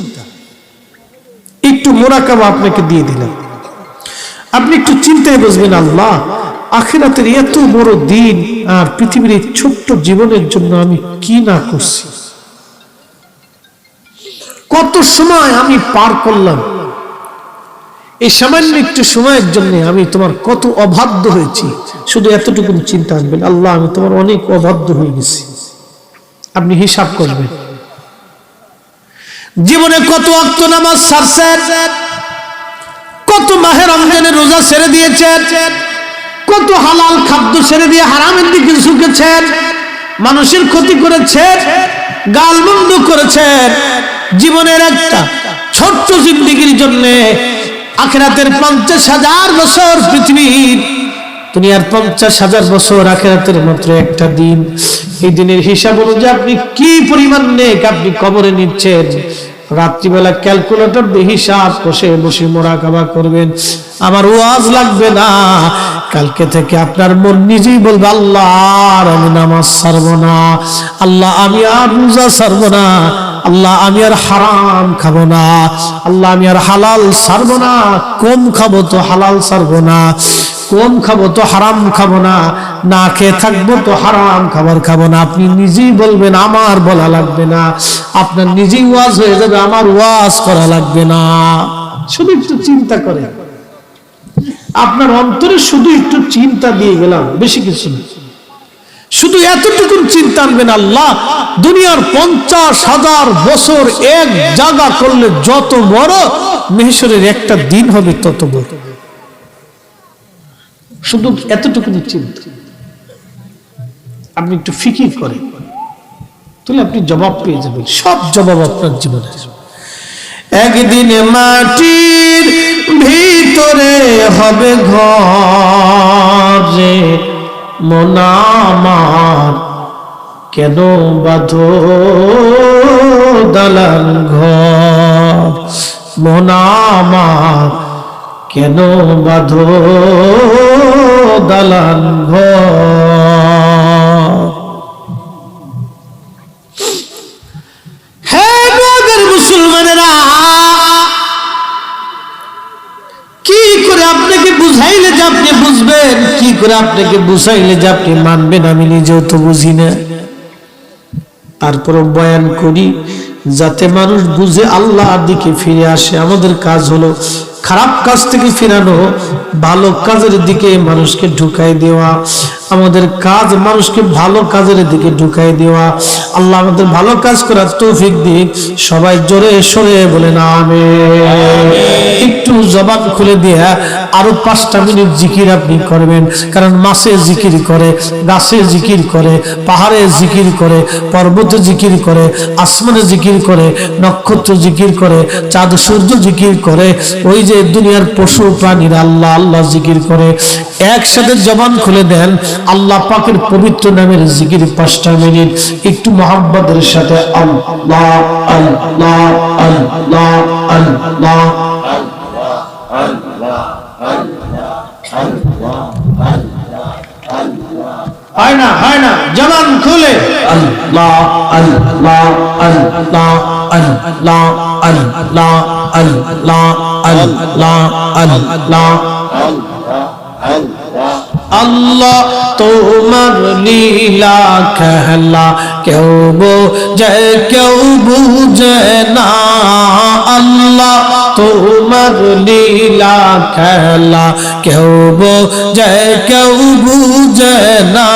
একটু মুরাকাবা আপনাকে দিয়ে দিলাম। আপনি একটু চিন্তায় বসবেন, আল্লাহ আখিরাতের এত বড় দিন আর পৃথিবীর এই ছোট্ট জীবনের জন্য আমি কি না করছি, কত সময় আমি পার করলাম। এই সামান্য একটু সময়ের জন্য আমি তোমার কত অবাধ্য হয়েছি। শুধু এতটুকু চিন্তা আনবেন, আল্লাহ আমি তোমার অনেক অবাধ্য হয়ে গেছি। আপনি হিসাব করবেন, জীবনে কত ওয়াক্ত নামাজ ছাড়ছেন, কত মাহে রমজানের রোজা ছেড়ে দিয়েছেন, কত হালাল খাদ্য ছেড়ে দিয়ে হারামের দিকে ঝুঁকেছেন, মানুষের ক্ষতি করেছেন, গালমন্দ করেছেন। জীবনের একটা ছোট্ট জিন্দেগির জন্য আখিরাতের 50,000 বছর পৃথিবীর, দুনিয়ার 50,000 বছর, আখিরাতের মাত্র একটা দিন। এই দিনের হিসাব অনুযায়ী আপনি কি পরিমাণ নেক আপনি কবরে নিচ্ছেন। রাত্রিবেলা ক্যালকুলেটর দিয়ে হিসাব বসে বসে মুরাকাবা করবেন। আমার ওয়াজ লাগবে না, কালকে থেকে আপনার মন নিজেই বলবে, আল্লাহ আর আমি নামাজ ছাড়বো না, আল্লাহ আমি আর রোজা ছাড়বো না, আল্লাহ আমি আর হারাম খাবো না, আল্লাহ আমি আর হালাল ছাড়বো না, কম খাবো তো হালাল ছাড়বো না। কম খাবো তো হারাম খাবো না, না খেয়ে থাকবো তো হারাম খাবার খাবো না। আপনি নিজেই বলবেন, আমার বলা লাগবে না, আপনার নিজেই ওয়াজ হয়ে যাবে, আমার ওয়াজ করা লাগবে না। শুধু একটু চিন্তা করে, আপনার অন্তরে শুধু একটু চিন্তা দিয়ে গেলাম, বেশি কিছু না। শুধু এতটুকু চিন্তা আনবেন, আল্লাহ দুনিয়ার 50,000 বছর এক জায়গা করলে যত বড়, মেহশরের একটা দিন হবে তত বড়। শুধু এতটুকু চিন্তা আপনি একটু ফিকির করেন, তাহলে আপনি জবাব পেয়ে যাবেন, সব জবাব আপনার জীবনে। একদিন মাটির ভিতরে হবে ঘর রে, মন আমার কেন বাঁধো দালান ঘর, মন আমার কেন বাঁধো দালান ঘর। হ্যাঁ নগর মুসলমানেরা, কি করে আপনাকে বুঝাইলে যে আপনি বুঝবেন, কি করে আপনাকে বুঝাইলে যে আপনি মানবেন, আমি নিজেও তো বুঝি না। তারপর বয়ান করি যাতে মানুষ বুঝে আল্লাহর দিকে ফিরে আসে। আমাদের কাজ হলো খারাপ কাজ থেকে ফিরানো, ভালো কাজের দিকে মানুষকে ঢুকাই দেওয়া। আমাদের কাজ মানুষকে ভালো কাজের দিকে ঢুকাই দেওয়া। আল্লাহ আমাদের ভালো কাজ করার তৌফিক দিক। সবাই জোরে সরে বলেন আমিন। একটু জবান খুলে দিয়া আরো 5টা মিনিট জিকির আপনি করবেন, কারণ মাছে জিকির করে, গাছে জিকির করে, পাহাড়ে জিকির করে, পর্বতে জিকির করে, আসমানে জিকির করে, নক্ষত্র জিকির করে, চাঁদ সূর্য জিকির করে, ওই যে দুনিয়ার পশু প্রাণীরা আল্লাহ আল্লাহ জিকির করে। একসাথে জবান খুলে দেন, আল্লাহ পাকের পবিত্র নামের জিকির 5টা মিনিট একটু মোহাব্বতের সাথে আল্লাহ আল্লাহ আল্লাহ আল্লাহ হয় না জবান খুলে আল্লাহ আল্লাহ আল্লাহ আল্লাহ আল্লাহ আল্লাহ আল্লাহ আল্লাহ আল্লাহ তোমার লীলা খেলা কেউ বোঝে কেউ বুঝে না। আল্লাহ তোমার লীলা খেলা কেউ বোঝে কেউ বুঝে না।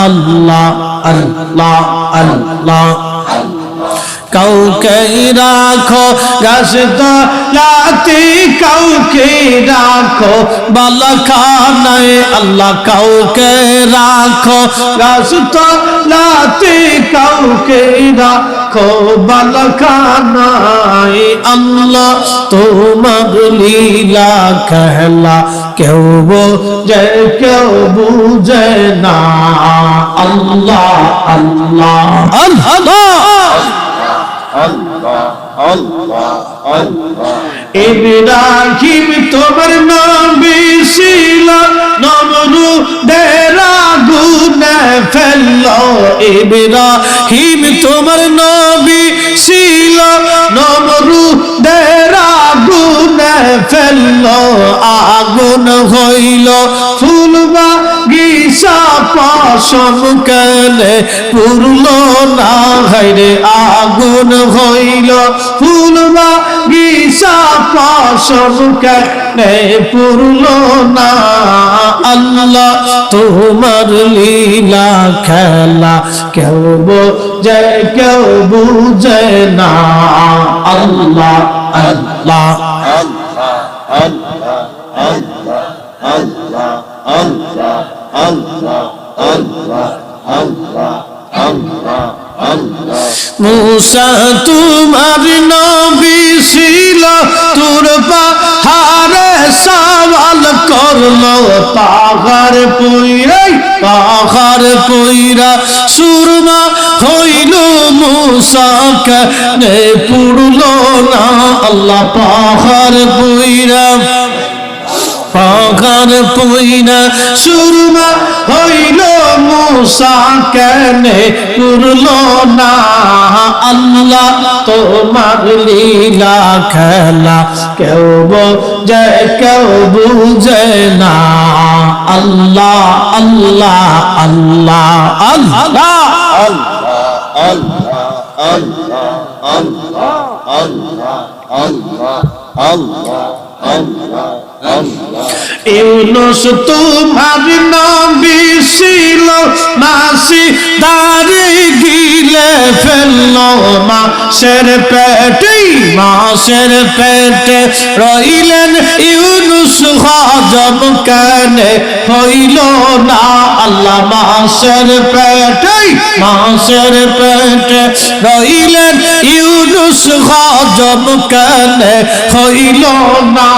আল্লাহ আল্লাহ আল্লাহ কাউকে রাখো গাছ তলাতে, কাউকে রাখো বালাখানায়। আল্লাহ কাউকে রাখো গাছ তলাতে, কাউকে রাখো বালাখানায়। আল্লাহ তোমার লীলা খেলা কেউ বোঝে কেউ বুঝে না। আল্লাহ আল্লাহ আল্লাহ আল্লাহ আল্লাহ আল্লাহ। ইব্রাহিম তোমার নবী ছিল, নমরুদের আগুনে ফেললো। ইব্রাহিম তোমার নবী ছিল, নমরুদের আগুনে ফেললো। আগুন হইল ফুল বাগিচা, পশম কেনে পুরলো না। হায়রে আগুন হইল ফুল বাগিচা, পশম কেনে পুরলো না। আল্লাহ তোমার লীলা খেলা কেউ বোঝে কেউ বুঝে না। আল্লাহ আল্লাহ আল্লাহ আল্লাহ আল্লাহ আল্লাহ আল্লাহ আল্লাহ আল্লাহ আল্লাহ আল্লাহ আল্লাহ। মূসা তোমার নবী ছিল, তোর পাহাড়ে সওয়াল করলো। পাহাড় পইরা সুরমা হইল, মূসা কেনে পুরলো না। আল্লাহ পাহাড় পইরা আমার পুইনা সুরমা হইল মুসা কেনে পুরল না আল্লাহ তোমার লীলা খেলা কেউ বোঝে কেউ বুঝে না আল্লাহ আল্লাহ আল্লাহ আল্লাহ ইউনুস তোমার নবী ছিল মাসি দাঁড়ে গিলে ফেলল মাসের পেটে রইলেন ইউনুস হজম কেনে হইল না আল্লাহ মাসের পেটে রইলেন ইউনুস হজম কেনে হইল না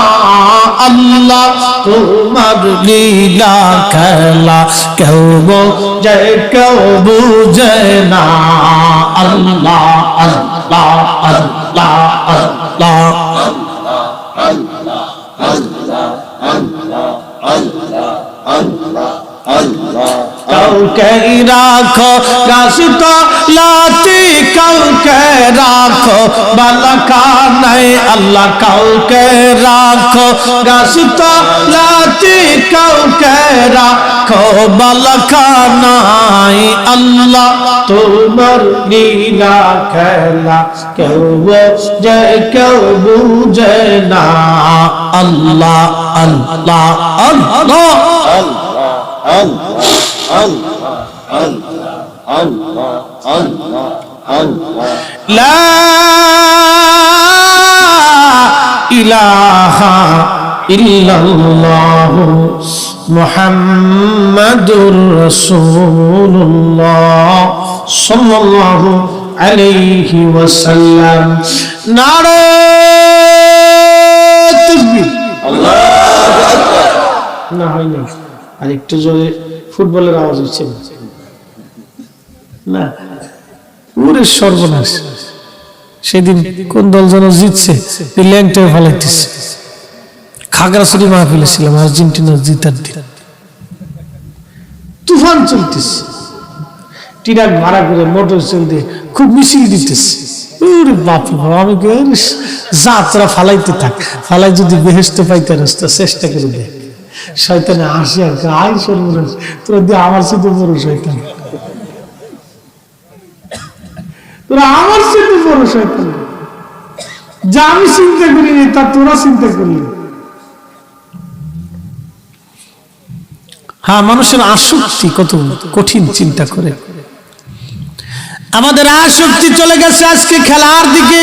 আল্লাহ তোমার লীলা খেলা কেউ বোঝে কেউ বুঝে না আল্লাহ আল্লাহ আল্লাহ আল্লাহ কাউকে রাখো গাছতলাতে কাউকে রাখো বালাখানায় আল্লাহ কাউকে রাখো গাছতলাতে কাউকে রাখো বালাখানায় আল্লাহ তোমার লীলা খেলা কেউ বোঝে কেউ বুঝে না আল্লাহ আল্লাহ আল্লাহ লা ইলাহা ইল্লাল্লাহ মুহাম্মাদুর রাসূলুল্লাহ সাল্লাল্লাহু আলাইহি ওয়াসাল্লাম নারে তাকবীর আল্লাহু আকবার না হয় না আর একটু জোরে ফুটবলের আওয়াজ হচ্ছে না পুরো সর্বনাশ সেদিন কোন দল যেন জিতছে ল্যাংটায় ফালাইতেছে খাগড়াছড়ি মাহফিলে ছিলাম আর্জেন্টিনার জিতার দিন তুফান চলতেছে ট্রাক ভাড়া করে মোটর চলতে খুব মিছিল দিতেছে বাপ আমি যাত্রা ফালাইতে থাক ফালাই যদি বেহেশতে পাইতে রাস্তা চেষ্টা করে দেখ শয়তানে আসে আর আই সর্বনাশ তোরা দিয়ে আমার সাথে বড় শয়তান তোরা আমার সাথে বড় শয়তান যা আমি চিন্তা করিনি তা তোরা চিন্তা করলি হ্যাঁ মানুষের আসক্তি কত কঠিন চিন্তা করে আমাদের আসক্তি চলে গেছে আজকে খেলার দিকে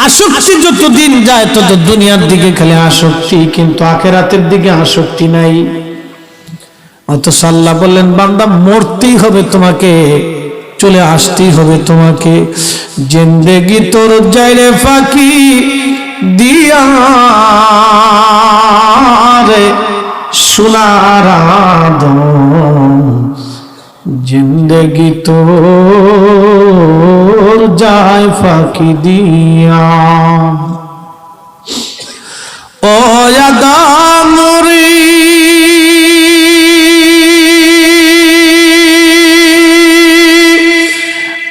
আসক্তি যত দিন যায় তত দুনিয়ার দিকে খালি আসক্তি কিন্তু আখিরাতের দিকে আসক্তি নাই অথচ আল্লাহ বললেন বান্দা মরতেই হবে তোমাকে চলে আসতেই হবে তোমাকে জিন্দেগি তোর যাইরে ফাঁকি দিয়া রে সোনার আদম জিন্দেগি তোর যায় ফাঁকি দিয়া ও আদম রে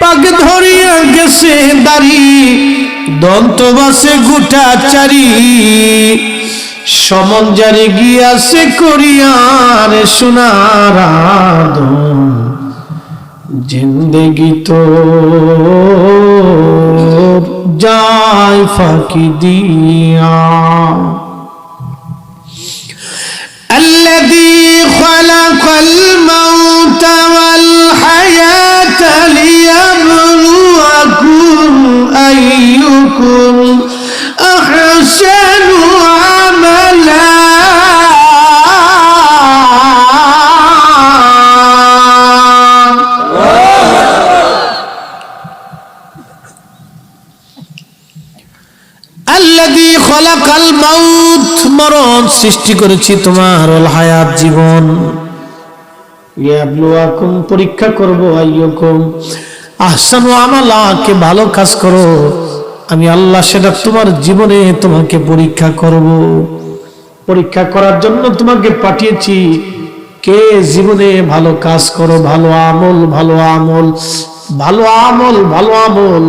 পাক ধরিয়া গেছে দাড়ি দন্ত বাসে গোটা চারি সমন জারি গিয়াছে করিয়ার সোনার আদম জিন্দেগি তো যায় ফাঁকি দিয়া الذي خلق الموت والحياة ليبلوكم أيكم أحسن عملا الذي خلق الموت মরণ সৃষ্টি করেছি তোমার ওয়াল হায়াত জীবন লিয়াবলুয়াকুম পরীক্ষা করব আইয়ুকুম আহসানু আমালা কে ভালো কাজ করো আমি আল্লাহ সেটা তোমার জীবনে তোমাকে পরীক্ষা করব পরীক্ষা করার জন্য তোমাকে পাঠিয়েছি। কে জীবনে ভালো কাজ করো, ভালো আমল, ভালো আমল, ভালো আমল, ভালো আমল।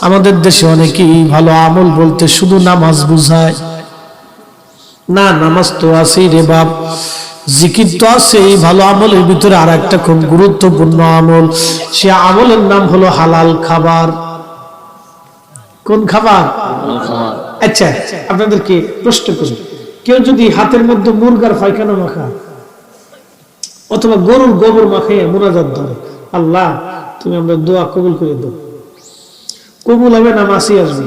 আমাদের দেশে অনেকেই ভালো আমল বলতে শুধু নামাজ বুঝায়। না, নামাজ তো আছেই রে বাপ, জিকির তো আছে। ভালো আমলের ভিতরে আর একটা খুব গুরুত্বপূর্ণ আমল, সে আমলের নাম হলো হালাল খাবার। কোন খাবার? আচ্ছা, আপনাদেরকে প্রশ্ন করি, কেউ যদি হাতের মধ্যে মুরগার পায়খানা মাখা অথবা গরুর গোবর মাখাইয়া মুনাজাত ধরে, আল্লাহ তুমি আমরা দোয়া কবুল করে দাও, কবুল হবে না মাসি আসবে?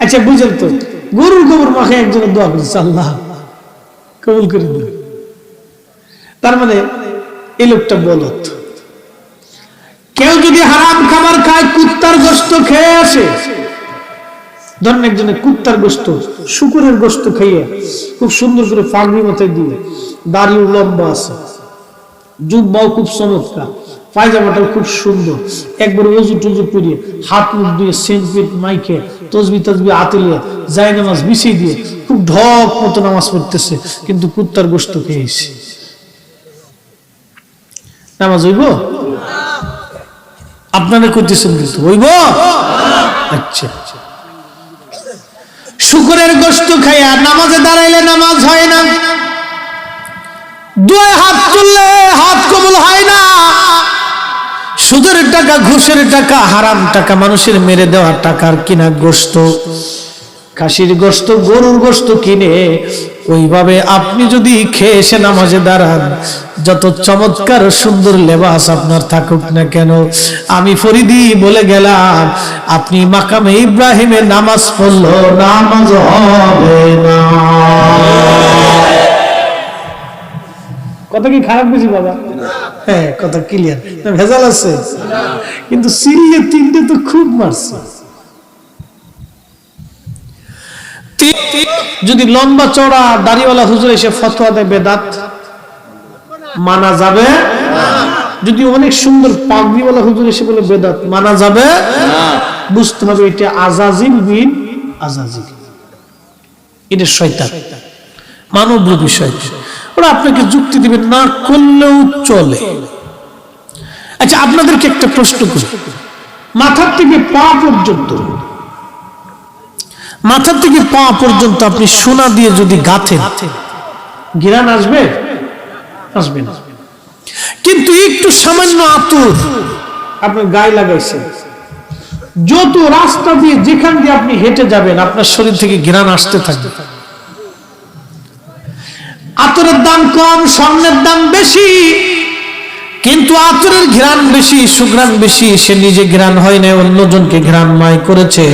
আচ্ছা বুঝেন তো, গরুর গোবর মাখায় একজনের দোয়া করছে, আল্লাহ কবুল করে দাও, তার মানে এই লোকটা বলত। কেউ যদি হারাম খাবার খায়, কুত্তার গোশত খেয়ে আসে, ধরেন একজনের কুত্তার গোশত, শুকুরের গোশত খাইয়ে খুব সুন্দর করে পাগড়ি মাথায় দিয়ে, দাড়িও লম্বা আছে, জুব্বাও খুব চমৎকার, পায়জামাটাও খুব সুন্দর, একবার ওযু টুজু করিয়ে হাত মুখ দিয়ে সেন্ট মাইকে তসবি তসবি হাতে নিয়ে যায় নামাজ বিছিয়ে দিয়ে খুব ঢক মতো নামাজ পড়তেছে, কিন্তু কুত্তার গোশত খেয়েছে, নামাজ হইব? আপনারা কইতেছেন কিন্তু হইব? আচ্ছা, শুকরের গোশত খাইয়া নামাজে দাঁড়াইলে নামাজ হয় না, দুই হাত তুললে হাত কবুল হয় না, সুদের টাকা, ঘুষের টাকা, হারাম টাকা, মানুষের মেরে দেওয়া টাকার কিনা গোশত, খাসির গোশত, গরুর গোশত কিনে ওইভাবে আপনি যদি খেয়ে এসে নামাজে দাঁড়ান, যত চমৎকার সুন্দর লেবাস আপনার থাকুক না কেন, আমি ফরিদি বলে গেলাম, আপনি মাকামে ইব্রাহিমে নামাজ পড়লো নামাজ হবে না। কথা কি খারাপ বুঝি বাবা? হ্যাঁ, কথা ক্লিয়ার, ভেজাল আছে, কিন্তু সিরিয়ে তিনটে তো খুব মারছে। যদি লম্বা চড়া দাড়িওয়ালা হুজুর এসে ফতোয়া দেয় বেদাত, মানা যাবে? যদি অনেক সুন্দর পাগড়িওয়ালা হুজুর এসে বলে বেদাত, মানা যাবে? বুঝতে হবে এটা আজাজিল বিন আজাজিল, এটা শয়তান, মানবরূপী শয়তান। ওরা আপনাকে যুক্তি দিবে, না করলেও চলে। আচ্ছা, আপনাদেরকে একটা প্রশ্ন করি, মাথার থেকে পা পর্যন্ত, মাথার থেকে পা পর্যন্ত আপনি সোনা দিয়ে যদি গাঁথেন, ঘ্রাণ আসবে? আসবে না। কিন্তু একটু সামান্য আতর আপনার গায়ে লাগাইছেন, যত রাস্তা দিয়ে যেখান দিয়ে আপনি হেঁটে যাবেন, আপনার শরীর থেকে ঘ্রাণ আসতে থাকবে। আতরের দাম কম, স্বর্ণের দাম বেশি, কিন্তু আতরের ঘ্রাণ বেশি, সুঘ্রাণ বেশি, সে নিজে ঘ্রাণ হয় না, অন্যজনকে ঘ্রাণময় করেছে।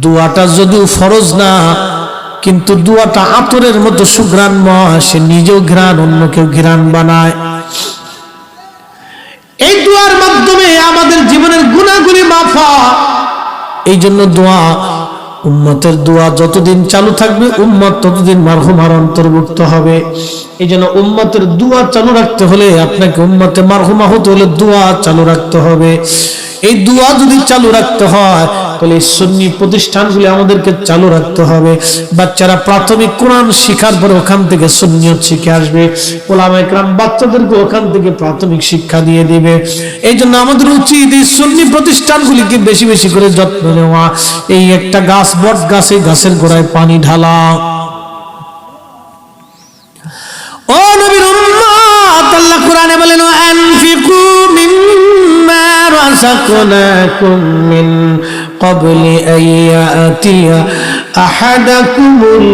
দোয়াটা যদিও ফরজ না, কিন্তু দোয়াটা আতরের মতো সুঘ্রাণময়, সে নিজেও ঘ্রাণ, অন্যকেও ঘ্রাণ বানায়। এই দোয়ার মাধ্যমে আমাদের জীবনের গুনাহগুলি মাফ হয়। এই জন্য দোয়া, উম্মতের দোয়া যতদিন চালু থাকবে, উম্মত ততদিন মারহুমার অন্তর্ভুক্ত হবে। এই জন্য উম্মতের দোয়া চালু রাখতে হলে, আপনাকে উম্মতে মারহুমা হতে হলে দোয়া চালু রাখতে হবে। এই দোয়া যদি চালু রাখতে হয়, তাহলে সুন্নি প্রতিষ্ঠানগুলি আমাদেরকে চালু রাখতে হবে। বাচ্চারা প্রাথমিক কোরআন শিখার পর ওখান থেকে সুন্নিয়ত শিখে আসবে, ওলামায়ে কেরাম বাচ্চাদেরকে ওখান থেকে প্রাথমিক শিক্ষা দিয়ে দিবে। এই জন্য আমাদের উচিত এই সুন্নি প্রতিষ্ঠানগুলিকে বেশি বেশি করে যত্ন নেওয়া। এই একটা গাছ, বট গাছ, এই গাছের গোড়ায় পানি ঢালা। ও নবীর উম্মত, আল্লাহ কোরআনে বলেন, আনফিকু মিম্মা রাযাকনাকুম মিন ক্বাবলি আন ইয়াতিয়া আহাদাকুমুল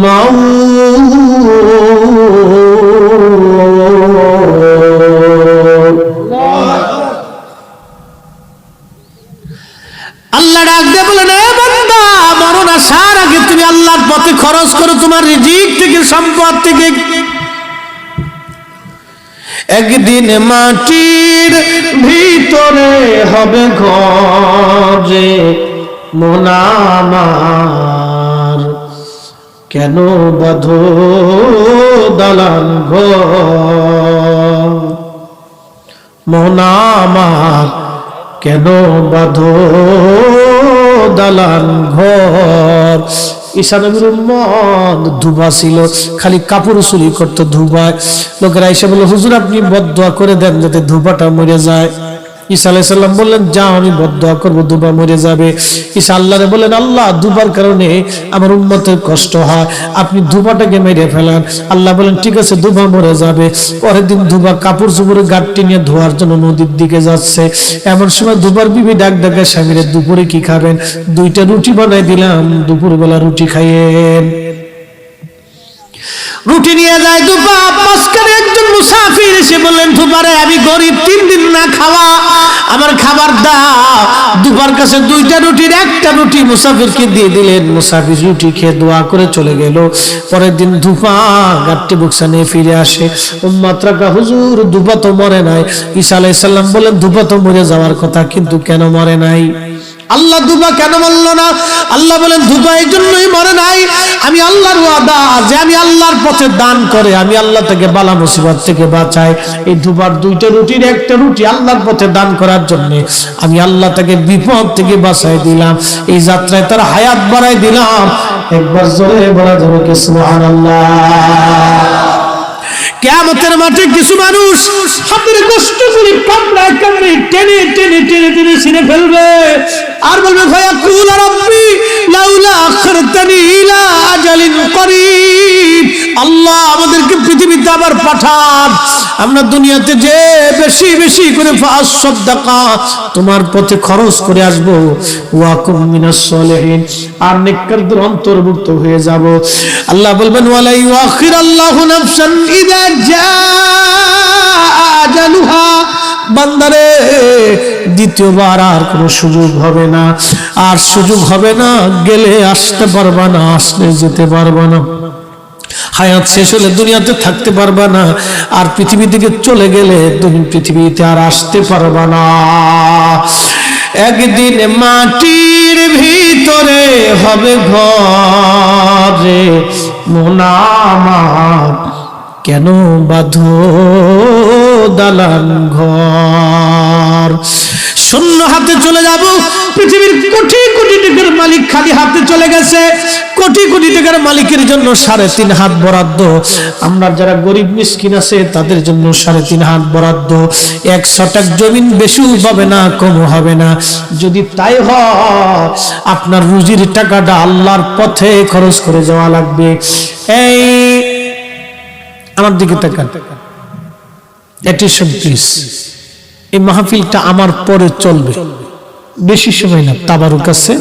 মাউত। আল্লাহ ডাক দিয়ে বলেন, এ বান্দা, মরণ আসার আগে তুমি আল্লাহর পথে খরচ করো, তোমার রিজিক থেকে, সম্পদ থেকে। একদিন মাটির ভিতরে হবে ঘরে মন আমার, কেন বাঁধো দালান ঘর, মন আমার কেন বাঁধো দালান ঘর। ঈসা নবীর উম্মত ধুবা ছিল, খালি কাপড় চুরি করতো ধুবায়। লোকেরা এসে বলল, হুজুর আপনি বদদোয়া করে দেন যাতে ধুবাটা মরে যায়। ঈসা আলাইহিস সালাম বললেন, যাও আমি বদদোয়া করব, ধুবা মরে যাবে। ঈসা আল্লাহরে বলেন, আল্লাহ ধুবার কারণে আমার উম্মতের কষ্ট হয়, আপনি ধুবাটাকে মেরে ফেলেন। আল্লাহ বলেন, ঠিক আছে, ধুবা মরে যাবে। পরের দিন ধুবা কাপড় চোপড়ে গাঁটটি নিয়ে ধোয়ার জন্য নদীর দিকে যাচ্ছে। এমন সময় ধুবার বিবি ডাক ডাকে, স্বামীরে দুপুরে কি খাবেন? 2টা রুটি বানাই দিলাম, দুপুরবেলা রুটি খাইয়েন। রুটি নিয়ে যায় ধুবা। মাঝখানে একজন মুসাফির এসে বললেন, ধুবারে আমি গরিব, 3 দিন না খাওয়া, আমার খাবার দাও। ধুবার কাছে 2টা রুটির 1টা রুটি মুসাফিরকে দিয়ে দিলেন। মুসাফির রুটি খেয়ে দোয়া করে চলে গেল। পরের দিন ধুবা গাট্টি বুকসা নিয়ে ফিরে আসে। উম্মত রাখা, হুজুর ধুবা তো মরে নাই। ঈসা আলাইহিস সালাম বলেন, ধুবা তো মরে যাওয়ার কথা, কিন্তু কেন মরে নাই? আল্লাহ ধুবা কেন বলল না? আল্লাহ বলেন, ধুবা এই জন্যই মরে নাই, আমি আল্লাহর ওয়াদা যে আমি আল্লাহর পথে দান করে আমি আল্লাহ থেকে বালা মুসিবত থেকে বাঁচাই। এই ধুবার 2টা রুটির 1টা রুটি আল্লাহর পথে দান করার জন্য আমি আল্লাহ থেকে বিপদ থেকে বাঁচাই দিলাম। এই যাত্রায় তার হায়াত বাড়াই দিলাম। একবার জোরে বলা যাবে কি সুবহানাল্লাহ। কিয়ামতের মাঠে কিছু মানুষ হাতের কষ্ট করে কামড়ায় কামড়ে টেনে টেনে টেনে টেনে ছিঁড়ে ফেলবে, আর বলবে, ফায়াকুল রাব্বি লাউলা আখরতানি ইলা আজালিন করিব। আল্লাহ আমাদেরকে পৃথিবীতে আবার পাঠান, আমরা দুনিয়াতে যে বেশি বেশি করে ফাসাদাকা তোমার পথে খরচ করে আসব, ওয়া কুম মিনাস সলিহিন আর নেককারদের অন্তর্ভুক্ত হয়ে যাব। আল্লাহ বলবেন, ওয়ালা ইউআখিরাল্লাহু নাফসান ইযা জাআ, বান্দারে দ্বিতীয়বার আর কোনো সুযোগ হবে না, আর সুযোগ হবে না, গেলে আসতে পারবা না, আসলে যেতে পারবা না, হায়াত শেষ হলে দুনিয়াতে থাকতে পারবা না, আর পৃথিবী থেকে চলে গেলে তুমি পৃথিবীতে আর আসতে পারবা না। একদিন মাটির ভিতরে হবে ঘরে, মোনামাত কেন বাঁধো দালান ঘর। শূন্য হাতে চলে যাব। পৃথিবীর কোটি কোটি টাকার মালিক খালি হাতে চলে গেছে। কোটি কোটি টাকার মালিকের জন্য 3.5 হাত বরাদ্দ। আমরা যারা গরিব মিসকিন আছে তাদের জন্য 3.5 হাত বরাদ্দ। 1 শতক জমিন বেশি হবে না, কম হবে না। যদি তাই হয় আপনার রুজির টাকাটা আল্লাহর পথে খরচ করে যাওয়া লাগবে। এই আমার দিকে তাকান, অ্যাটেনশন প্লিজ। এই মাহফিলটা আমার পরে চলবে, বেশি সময় না। তাবারুক আছে,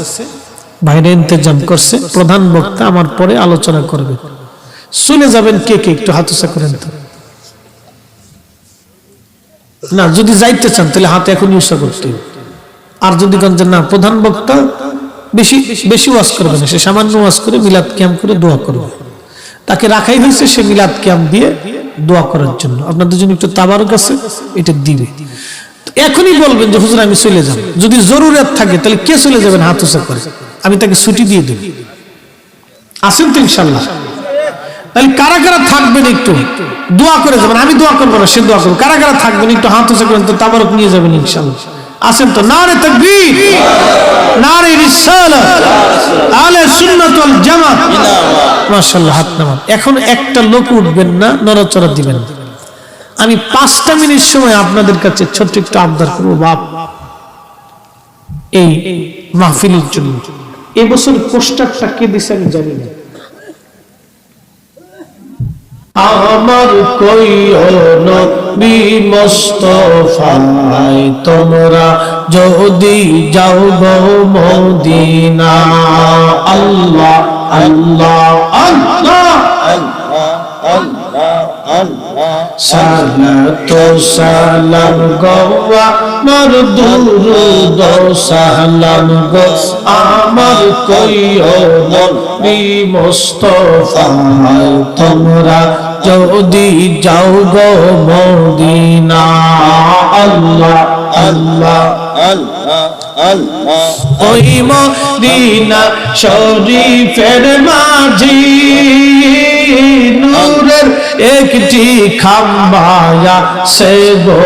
বাইরে ইন্তজাম করছে, প্রধান বক্তা আমার পরে আলোচনা করবে। শুনে যাবেন কে কে, একটু হাত উঁচা করেন তো। না, যদি যাইতে চান তাহলে হাতে এখন উঁচা করতে। আর যদি গঞ্জে না, প্রধান বক্তা বেশি বেশি ওয়াজ করবে না, সে সামান্য ওয়াজ করে মিলাদ কিয়াম করে দোয়া করবে। তাকে রাখাই হয়েছে সে মিলাদ কিয়াম দিয়ে দোয়া করার জন্য। আপনাদের জন্য একটু তাবারুক আছে, এটা দিবে। এখনই বলবেন যে হুজুর আমি চলে যাব। যদি জরুরত থাকে তাহলে কে চলে যাবেন হাত উঁচা করে, আমি তাকে ছুটি দিয়ে দেব। আসেন তো ইনশাআল্লাহ। তাহলে কারা কারা থাকবেন একটু দোয়া করে যাবেন। আমি দোয়া করবো না, সে দোয়া করবো। কারা কারা থাকবেন একটু হাত উঁচা করেন তো, তাবারুক নিয়ে যাবেন ইনশাআল্লাহ। আসেন তো। নারে তাকবীর, নারে রিসালাত, আহলে সুন্নাত ওয়াল জামাত। মাশাআল্লাহ, হাত নামান। এখন একটা লোক উঠবেন না, নড়াচড়া দিবেন না। আমি 5টা মিনিট সময় আপনাদের কাছে ছোট্ট একটু আবদার করবো। বাপ, এই মাহফিলের জন্য এবছর পোস্টারটা কে দিছে আমি জানি না। আমার কইও নবী মুস্তাফায় তোমরা যদি যাও গো মদিনা। আল্লাহ আল্লাহ আল্লাহ সালাত সালাম গোয়া মোর দুরুদ সালাম গো আমার কইও নবী মুস্তাফায় তোমরা যদি যাও গো মদিনা। আল্লাহ আল্লাহ আল্লাহ আল্লাহ। ওই মদিনা শরীফের মাঝি নূরের একটি খাম্বায়া সে গো,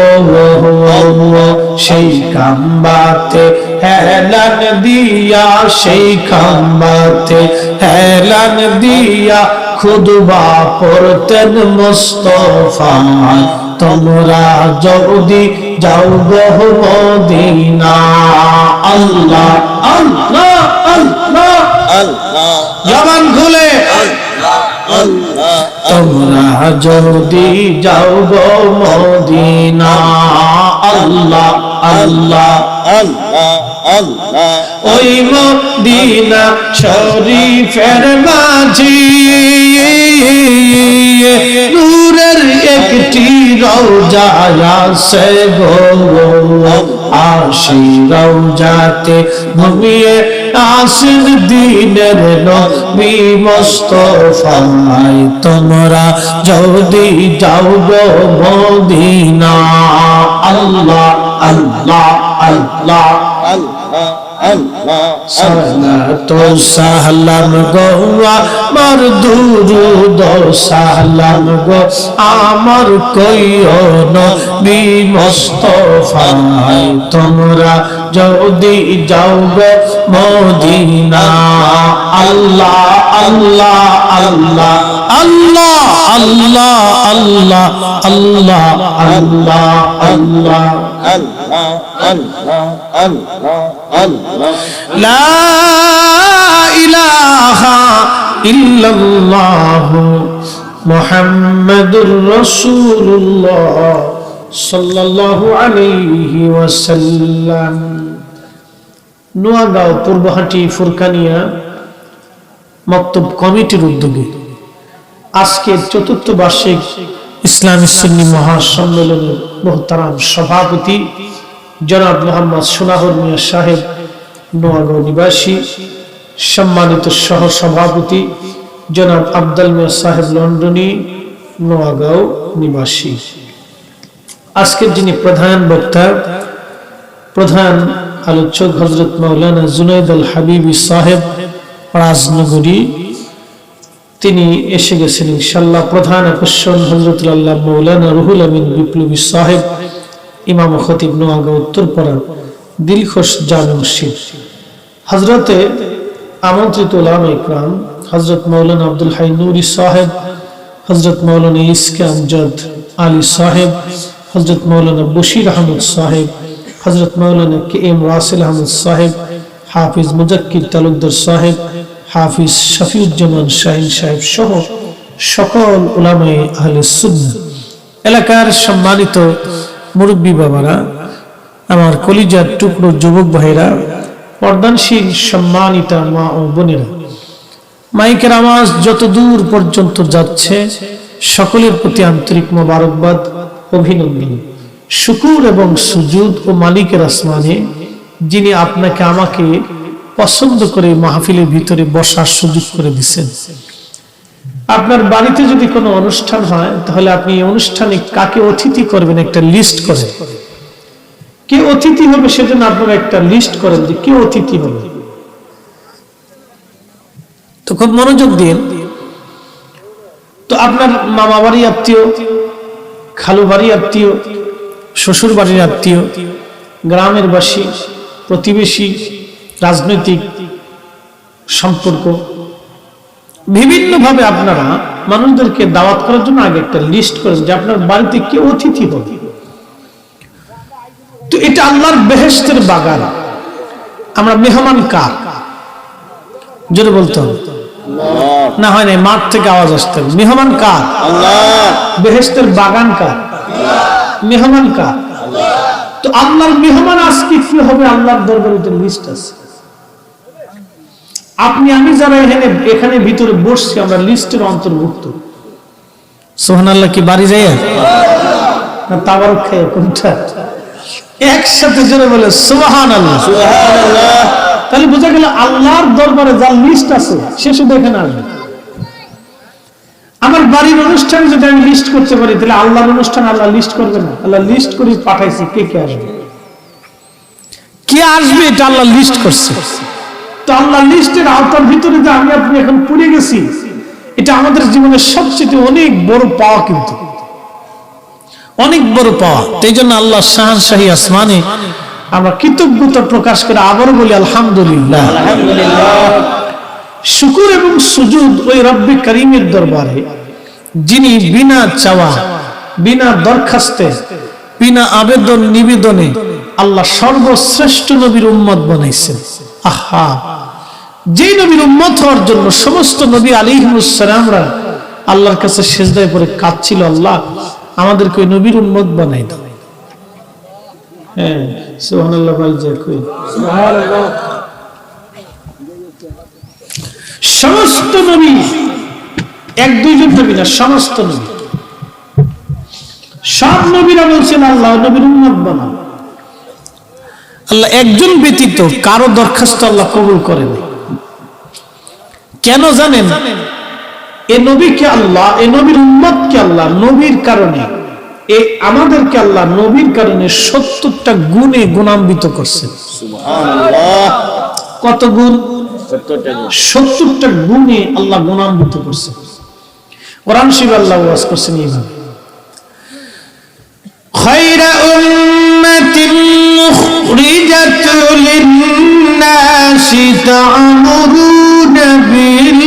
সেই খাম্বাতে হেলান দিয়া সেই খাম্বাতে হেলান দিয়া খুদবা পড়তেন মুস্তাফা তোমরা যদি যাও গো মদিনা আল্লাহ আল্লাহ আল্লাহ আল্লাহ জবান খুলে তোমরা যদি যাও গো মদিনা আল্লাহ আল্লাহ আল্লাহ আল্লাহ ওই মদিনা শরীফের মাঝি নূরের একটি রওজা আছে গো আশি রওজাতে ঘুমিয়ে আসেন দিনের নবী মুস্তাফা তোমরা যদি যাও গো মদিনা আল্লাহ আল্লাহ আল্লাহ আল্লাহ আল্লাহ সালাত সালাম গো আমার দুরুদ সালাম গো আমার কইও নবী মুস্তাফা তোমরা যদি যাও গো মদিনা আল্লাহ আল্লাহ আল্লাহ আল্লাহ আল্লাহ আল্লাহ আল্লাহ আল্লাহ আল্লাহ আল্লাহ আল্লাহ আল্লাহ আল্লাহ লা ইলাহা ইল্লাল্লাহু মুহাম্মাদুর রাসূলুল্লাহ সাল্লাল্লাহু আলাইহি ওয়াসাল্লাম। নোয়াগাঁও পূর্বহাটি ফুরকানিয়া মক্তব কমিটির উদ্যোগে আজকের চতুর্থ বার্ষিক ইসলামী সুন্নি মহাসম্মেলনের মোহতারাম সভাপতি জনাব মোহাম্মদ সোনাহর মিয়া সাহেব নোয়াগাঁও নিবাসী, সম্মানিত সহ সভাপতি জনাব আব্দুল মিয়া সাহেব লন্ডনী নোয়াগাঁও নিবাসী, আজকের যিনি প্রধান বক্তা প্রধান আলোচক হযরত মাওলানা জুনাইদ আল হাবিবি সাহেব রাজনগরী, তিনি এসে গেছেন ইনশাআল্লাহ। প্রধান আকর্ষণ হযরত আল্লাহ মাওলানা রুহুল আমিন বিপ্লবী সাহেব ইমাম ও খতিব নোয়াগাঁও উত্তরপাড়া দিলখুশ জামে মসজিদ। হযরতে আমন্ত্রিত উলামা ইকরাম হযরত মাওলানা আব্দুল হাই নূরি সাহেব, হযরত মাওলানা ইসকে আমজাদ আলী সাহেব, হযরত মাওলানা বশির আহমদ সাহেব, হযরত মাওলানা কে এম রাসেল আহমদ সাহেব, হাফিজ মুজাক্কির তালুকদার সাহেব, হাফিজ শফিউজ্জামান শাহিন সাহেব সহ সকল উলামায়ে আহলে সুন্নাহ, এলাকার সম্মানিত মুরব্বী বাবারা, আমার কলিজার টুকরো যুবক ভাইরা, পর্দানশীল সম্মানিতা মা ও বোনেরা, মাইকের আওয়াজ যত দূর পর্যন্ত যাচ্ছে সকলের প্রতি আন্তরিক মোবারকবাদ, অভিনন্দন, শুকুর এবং সুজুদ ও মালিকের আসমানে যিনি আপনাকে আমাকে পছন্দ করে মাহফিলের ভিতরে বসার সুযোগ করে দিচ্ছেন। আপনার বাড়িতে যদি কোনো অনুষ্ঠান হয় তাহলে আপনি এই অনুষ্ঠানে কাকে অতিথি করবেন একটা লিস্ট করেন, কে অতিথি হবে সেজন্য আপনারা একটা লিস্ট করেন যে কে অতিথি হবে। তো খুব মনোযোগ দিন। তো আপনার মামা বাড়ি আত্মীয়, খালু বাড়ি আত্মীয়, শ্বশুর বাড়ির আত্মীয়, গ্রামের বাসী, প্রতিবেশী, রাজনৈতিক সম্পর্ক, বিভিন্নভাবে আপনারা মানুষদেরকে দাওয়াত করার জন্য আগে একটা লিস্ট করেন যে আপনার বাড়িতে কে অতিথি হবে। তো এটা আল্লাহর বেহেশতের বাগান। আমরা মেহমান কার জোরে বলতে হবে না, হয় না মাঠ থেকে আওয়াজ আসতে হবে। মেহমান কার? আল্লাহ। বেহেশতের বাগান কার? মেহমান কার? তো আল্লাহর মেহমান আজকে কি হবে আল্লাহর দরবারে একটা লিস্ট আছে। আপনি আমি যারা এখানে ভিতরে বসছি আমরা লিস্টের অন্তর্ভুক্ত। সুবহানাল্লাহ কি বাড়ি যায় না তাবারক খায় কোনটা? একসাথে জোরে বলে সুবহানাল্লাহ। সুবহানাল্লাহ। তাহলে বোঝা গেল আল্লাহর দরবারে যার লিস্ট আছে সে শুধু এখানে আসবে। আমার বাড়ির অনুষ্ঠানে যদি আমি লিস্ট করতে পারি তাহলে আল্লাহর অনুষ্ঠান আল্লাহ লিস্ট করবে না? আল্লাহ লিস্ট করে পাঠাইছি কে কে আসবে, কে আসবে এটা আল্লাহ লিস্ট করছে। তো আল্লাহ লিস্টের আওতার ভিতরে যে আমি আপনি এখন পড়ে গেছি, এটা আমাদের জীবনের সবচেয়ে অনেক বড় পাওয়া, কিন্তু অনেক বড় পাওয়া। তাই জন্য আল্লাহ শাহনশাহী আসমানে আমরা কৃতজ্ঞতা প্রকাশ করে আবারও বলি আলহামদুলিল্লাহ। শুকর এবং সুজুদ ওই রব্বে করিমের দরবারে যিনি বিনা চাওয়া, বিনা দরখাস্তে, বিনা আবেদন নিবেদনে আল্লাহ সর্বশ্রেষ্ঠ নবীর উম্মত বানাইছেন। আহা, যে নবীর উম্মত হওয়ার জন্য সমস্ত নবী আলাইহিস সালামরা আল্লাহর কাছে সিজদায় পড়ে কাঁদছিল, আল্লাহ আমাদেরকে ওই নবীর উম্মত বানাই দাও। হ্যাঁ, সুবহানাল্লাহ ভাই, যে কই সুবহানাল্লাহ। সমস্ত নবী, এক দুইজন নবী না, সমস্ত নবী, সব নবীরা বলছেন আল্লাহ নবীর উম্মত বানাও। আল্লাহ একজন ব্যতীত কারো দরখাস্ত আল্লাহ কবুল করেন। কেন জানেন? এ নবীকে আল্লাহ, এ নবীর উম্মতকে আল্লাহ নবীর কারণে, এই আমাদেরকে আল্লাহ নবীর কারণে 70টা গুণে গুণান্বিত করছেন। সুবহানাল্লাহ। কত গুণ? 70টা গুণে আল্লাহ গুণান্বিত করছেন। কোরআন শরীফে আল্লাহ ওয়াজ করছেন এইভাবে, খায়রা উম্মাতিন মুখরিজাত লিন-নাসি তা'মুরুনা বিল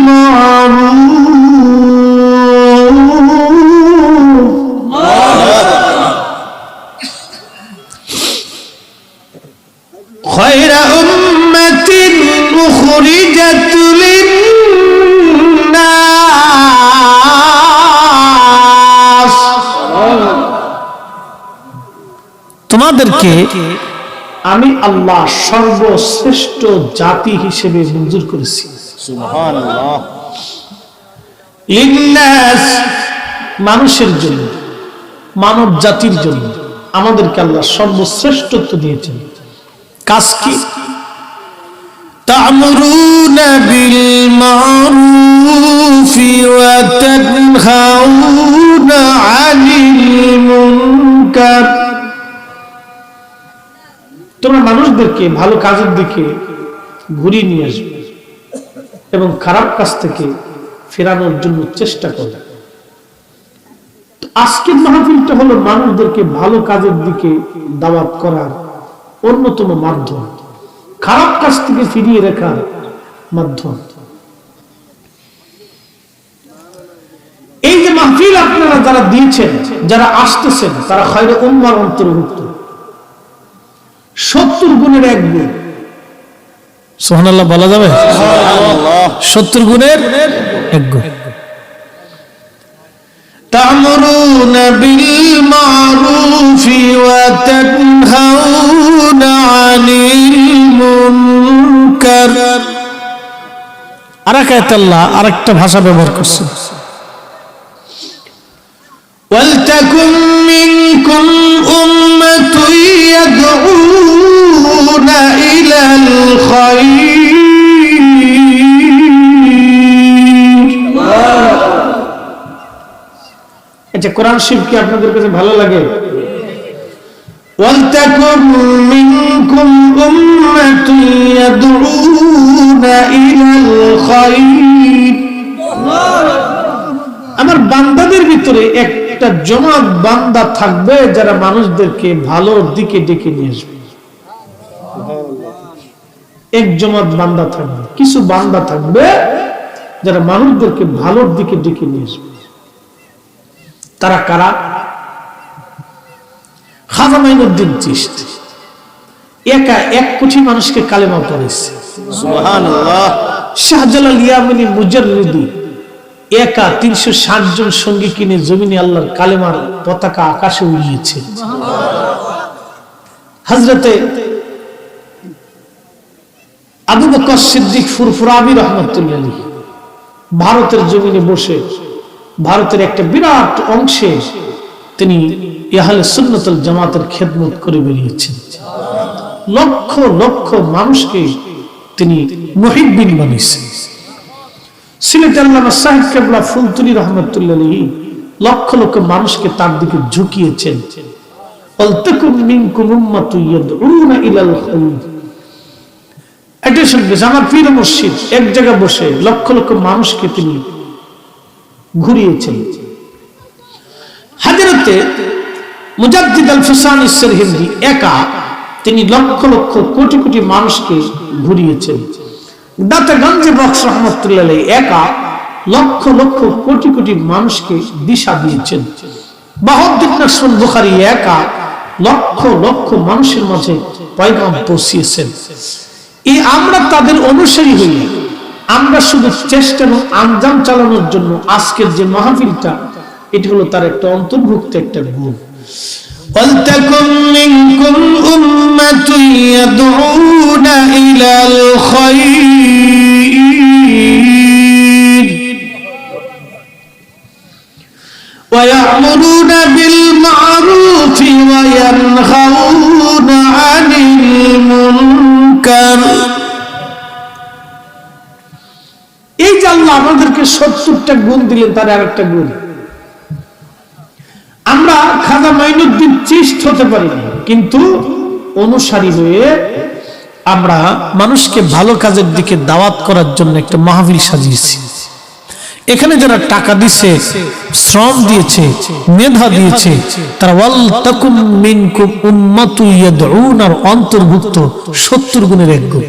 মা'রুফ। খায়রা উম্মাতিন মুখরিজাত লিন-নাস, তোমাদেরকে আমি আল্লাহ সর্বশ্রেষ্ঠ জাতি হিসেবে মঞ্জুর করেছি। সুবহানাল্লাহ। লিন্নাস, মানুষের জন্য, মানব জাতির জন্য আমাদেরকে আল্লাহ সর্বশ্রেষ্ঠত্ব দিয়েছেন। কাজ কি? তা'মুরুনা বিল মা'রুফি ওয়া তানহাউনা আনিল মুনকার, তোমরা মানুষদেরকে ভালো কাজের দিকে ঘুরিয়ে নিয়ে আসবে এবং খারাপ কাজ থেকে ফেরানোর জন্য চেষ্টা করবে। আজকের মাহফিলটা হলো মানুষদেরকে ভালো কাজের দিকে দাওয়াত করার অন্যতম মাধ্যম, খারাপ কাজ থেকে ফিরিয়ে রাখার মাধ্যম। এই যে মাহফিল আপনারা যারা দিয়েছেন, যারা আসতেছেন, তারা খায়রে উম্মার অন্তর্ভুক্ত। 70 গুণের এক গুণ, সুবহানাল্লাহ বলা যাবে? 70 গুণের এক গুণ। তা'মুরুনা বিল মা'রুফি ওয়া তানহাউনা আনিল মুনকার। আরেক আয়াতে আল্লাহ আরেকটা ভাষা ব্যবহার করছেন, ওয়ালতাকুম মিনকুম উম্মাতুন ইয়াদউনা ইলাল খায়র। এটা কোরআন শরীফ কি আপনাদের কাছে ভালো লাগে? ওয়ালতাকুম মিনকুম উম্মাতুন ইয়াদউনা ইলাল খায়র। আমার বান্দাদের ভিতরে একটা জমাত বান্দা থাকবে যারা মানুষদেরকে ভালোর দিকে ডেকে নিয়ে আসবে। এক জমাত বান্দা থাকবে, কিছু বান্দা থাকবে যারা মানুষদেরকে ভালোর দিকে ডেকে নিয়ে আসবে। তারা কারা? খাজা মাইনুদ্দিন চিশতি একা 1 কোটি মানুষকে কালেমা পড়াইছে। সুবহানাল্লাহ। শাহজালাল ইয়ামানি মুজাররিদি একা 360 জন সঙ্গী কিনে জমিনে আল্লাহর কালেমার পতাকা আকাশে উড়িয়েছে। হযরতে আবু বকর সিদ্দিক ফুরফুরাবি রাহমাতুল্লাহ আলাইহি ভারতের জমিনে বসে ভারতের একটা বিরাট অংশে তিনি আহলে সুন্নাত ওয়াল জামাতের খেদমত করে বেরিয়েছেন। লক্ষ লক্ষ মানুষকে তিনি মুহিব্বিন বানিয়েছেন। সিলেট আল্লামা সাহেব কেবলা ফুলতুলি রাহমাতুল্লাহ আলাইহি লক্ষ লক্ষ মানুষকে তার দিকে ঝুঁকিয়েছেন। ওয়ালতাকুম মিনকুম উম্মাতুন ইয়াদউনা ইলাল খায়র। এটা শুনবে আমার পীর মুর্শিদ এক জায়গায় বসে লক্ষ লক্ষ মানুষকে তিনি ঘুরিয়েছেন। হযরতে মুজাদ্দিদ আল ফিসানি সিরহিন্দি একা তিনি লক্ষ লক্ষ কোটি কোটি মানুষকে ঘুরিয়েছেন। দাতাগঞ্জে বক্স রহমতুল্লাহ আলাইহি একা লক্ষ লক্ষ কোটি কোটি মানুষকে দিশা দিয়েছেন। বাহাউদ্দিন নাসরুল বুখারী একা লক্ষ লক্ষ মানুষের মাঝে পয়গাম পৌঁছিয়েছেন। এই আমরা তাদের অনুসারী হই, আমরা শুধু চেষ্টা এবং আঞ্জাম চালানোর জন্য আজকের যে মাহফিলটা, এটা হলো তার একটা অন্তর্ভুক্ত একটা গুণ। وَلْتَكُنْ مِنْكُمْ أُمَّةٌ يَدْعُونَ إِلَى الْخَيْرِ وَيَأْمُرُونَ بِالْمَعْرُوفِ وَيَنْهَوْنَ عَنِ الْمُنكَرِ। এই যে আল্লাহ আমাদেরকে 70টা গুণ দিলেন, তার আরেকটা গুণ, আমরা খাজা মাইনুদ্দিন চিশত হতে পারি না, কিন্তু অনুসারী হয়ে আমরা মানুষকে ভালো কাজের দিকে দাওয়াত করার জন্য একটা মাহফিল সাজিয়েছি। এখানে যারা টাকা দিয়েছে, শ্রম দিয়েছে, মেধা দিয়েছে, তারা ওয়াল তাকুম মিনকুম উম্মাতুন ইয়াদউনার অন্তর্ভুক্ত 70 গুণের এক গুণ।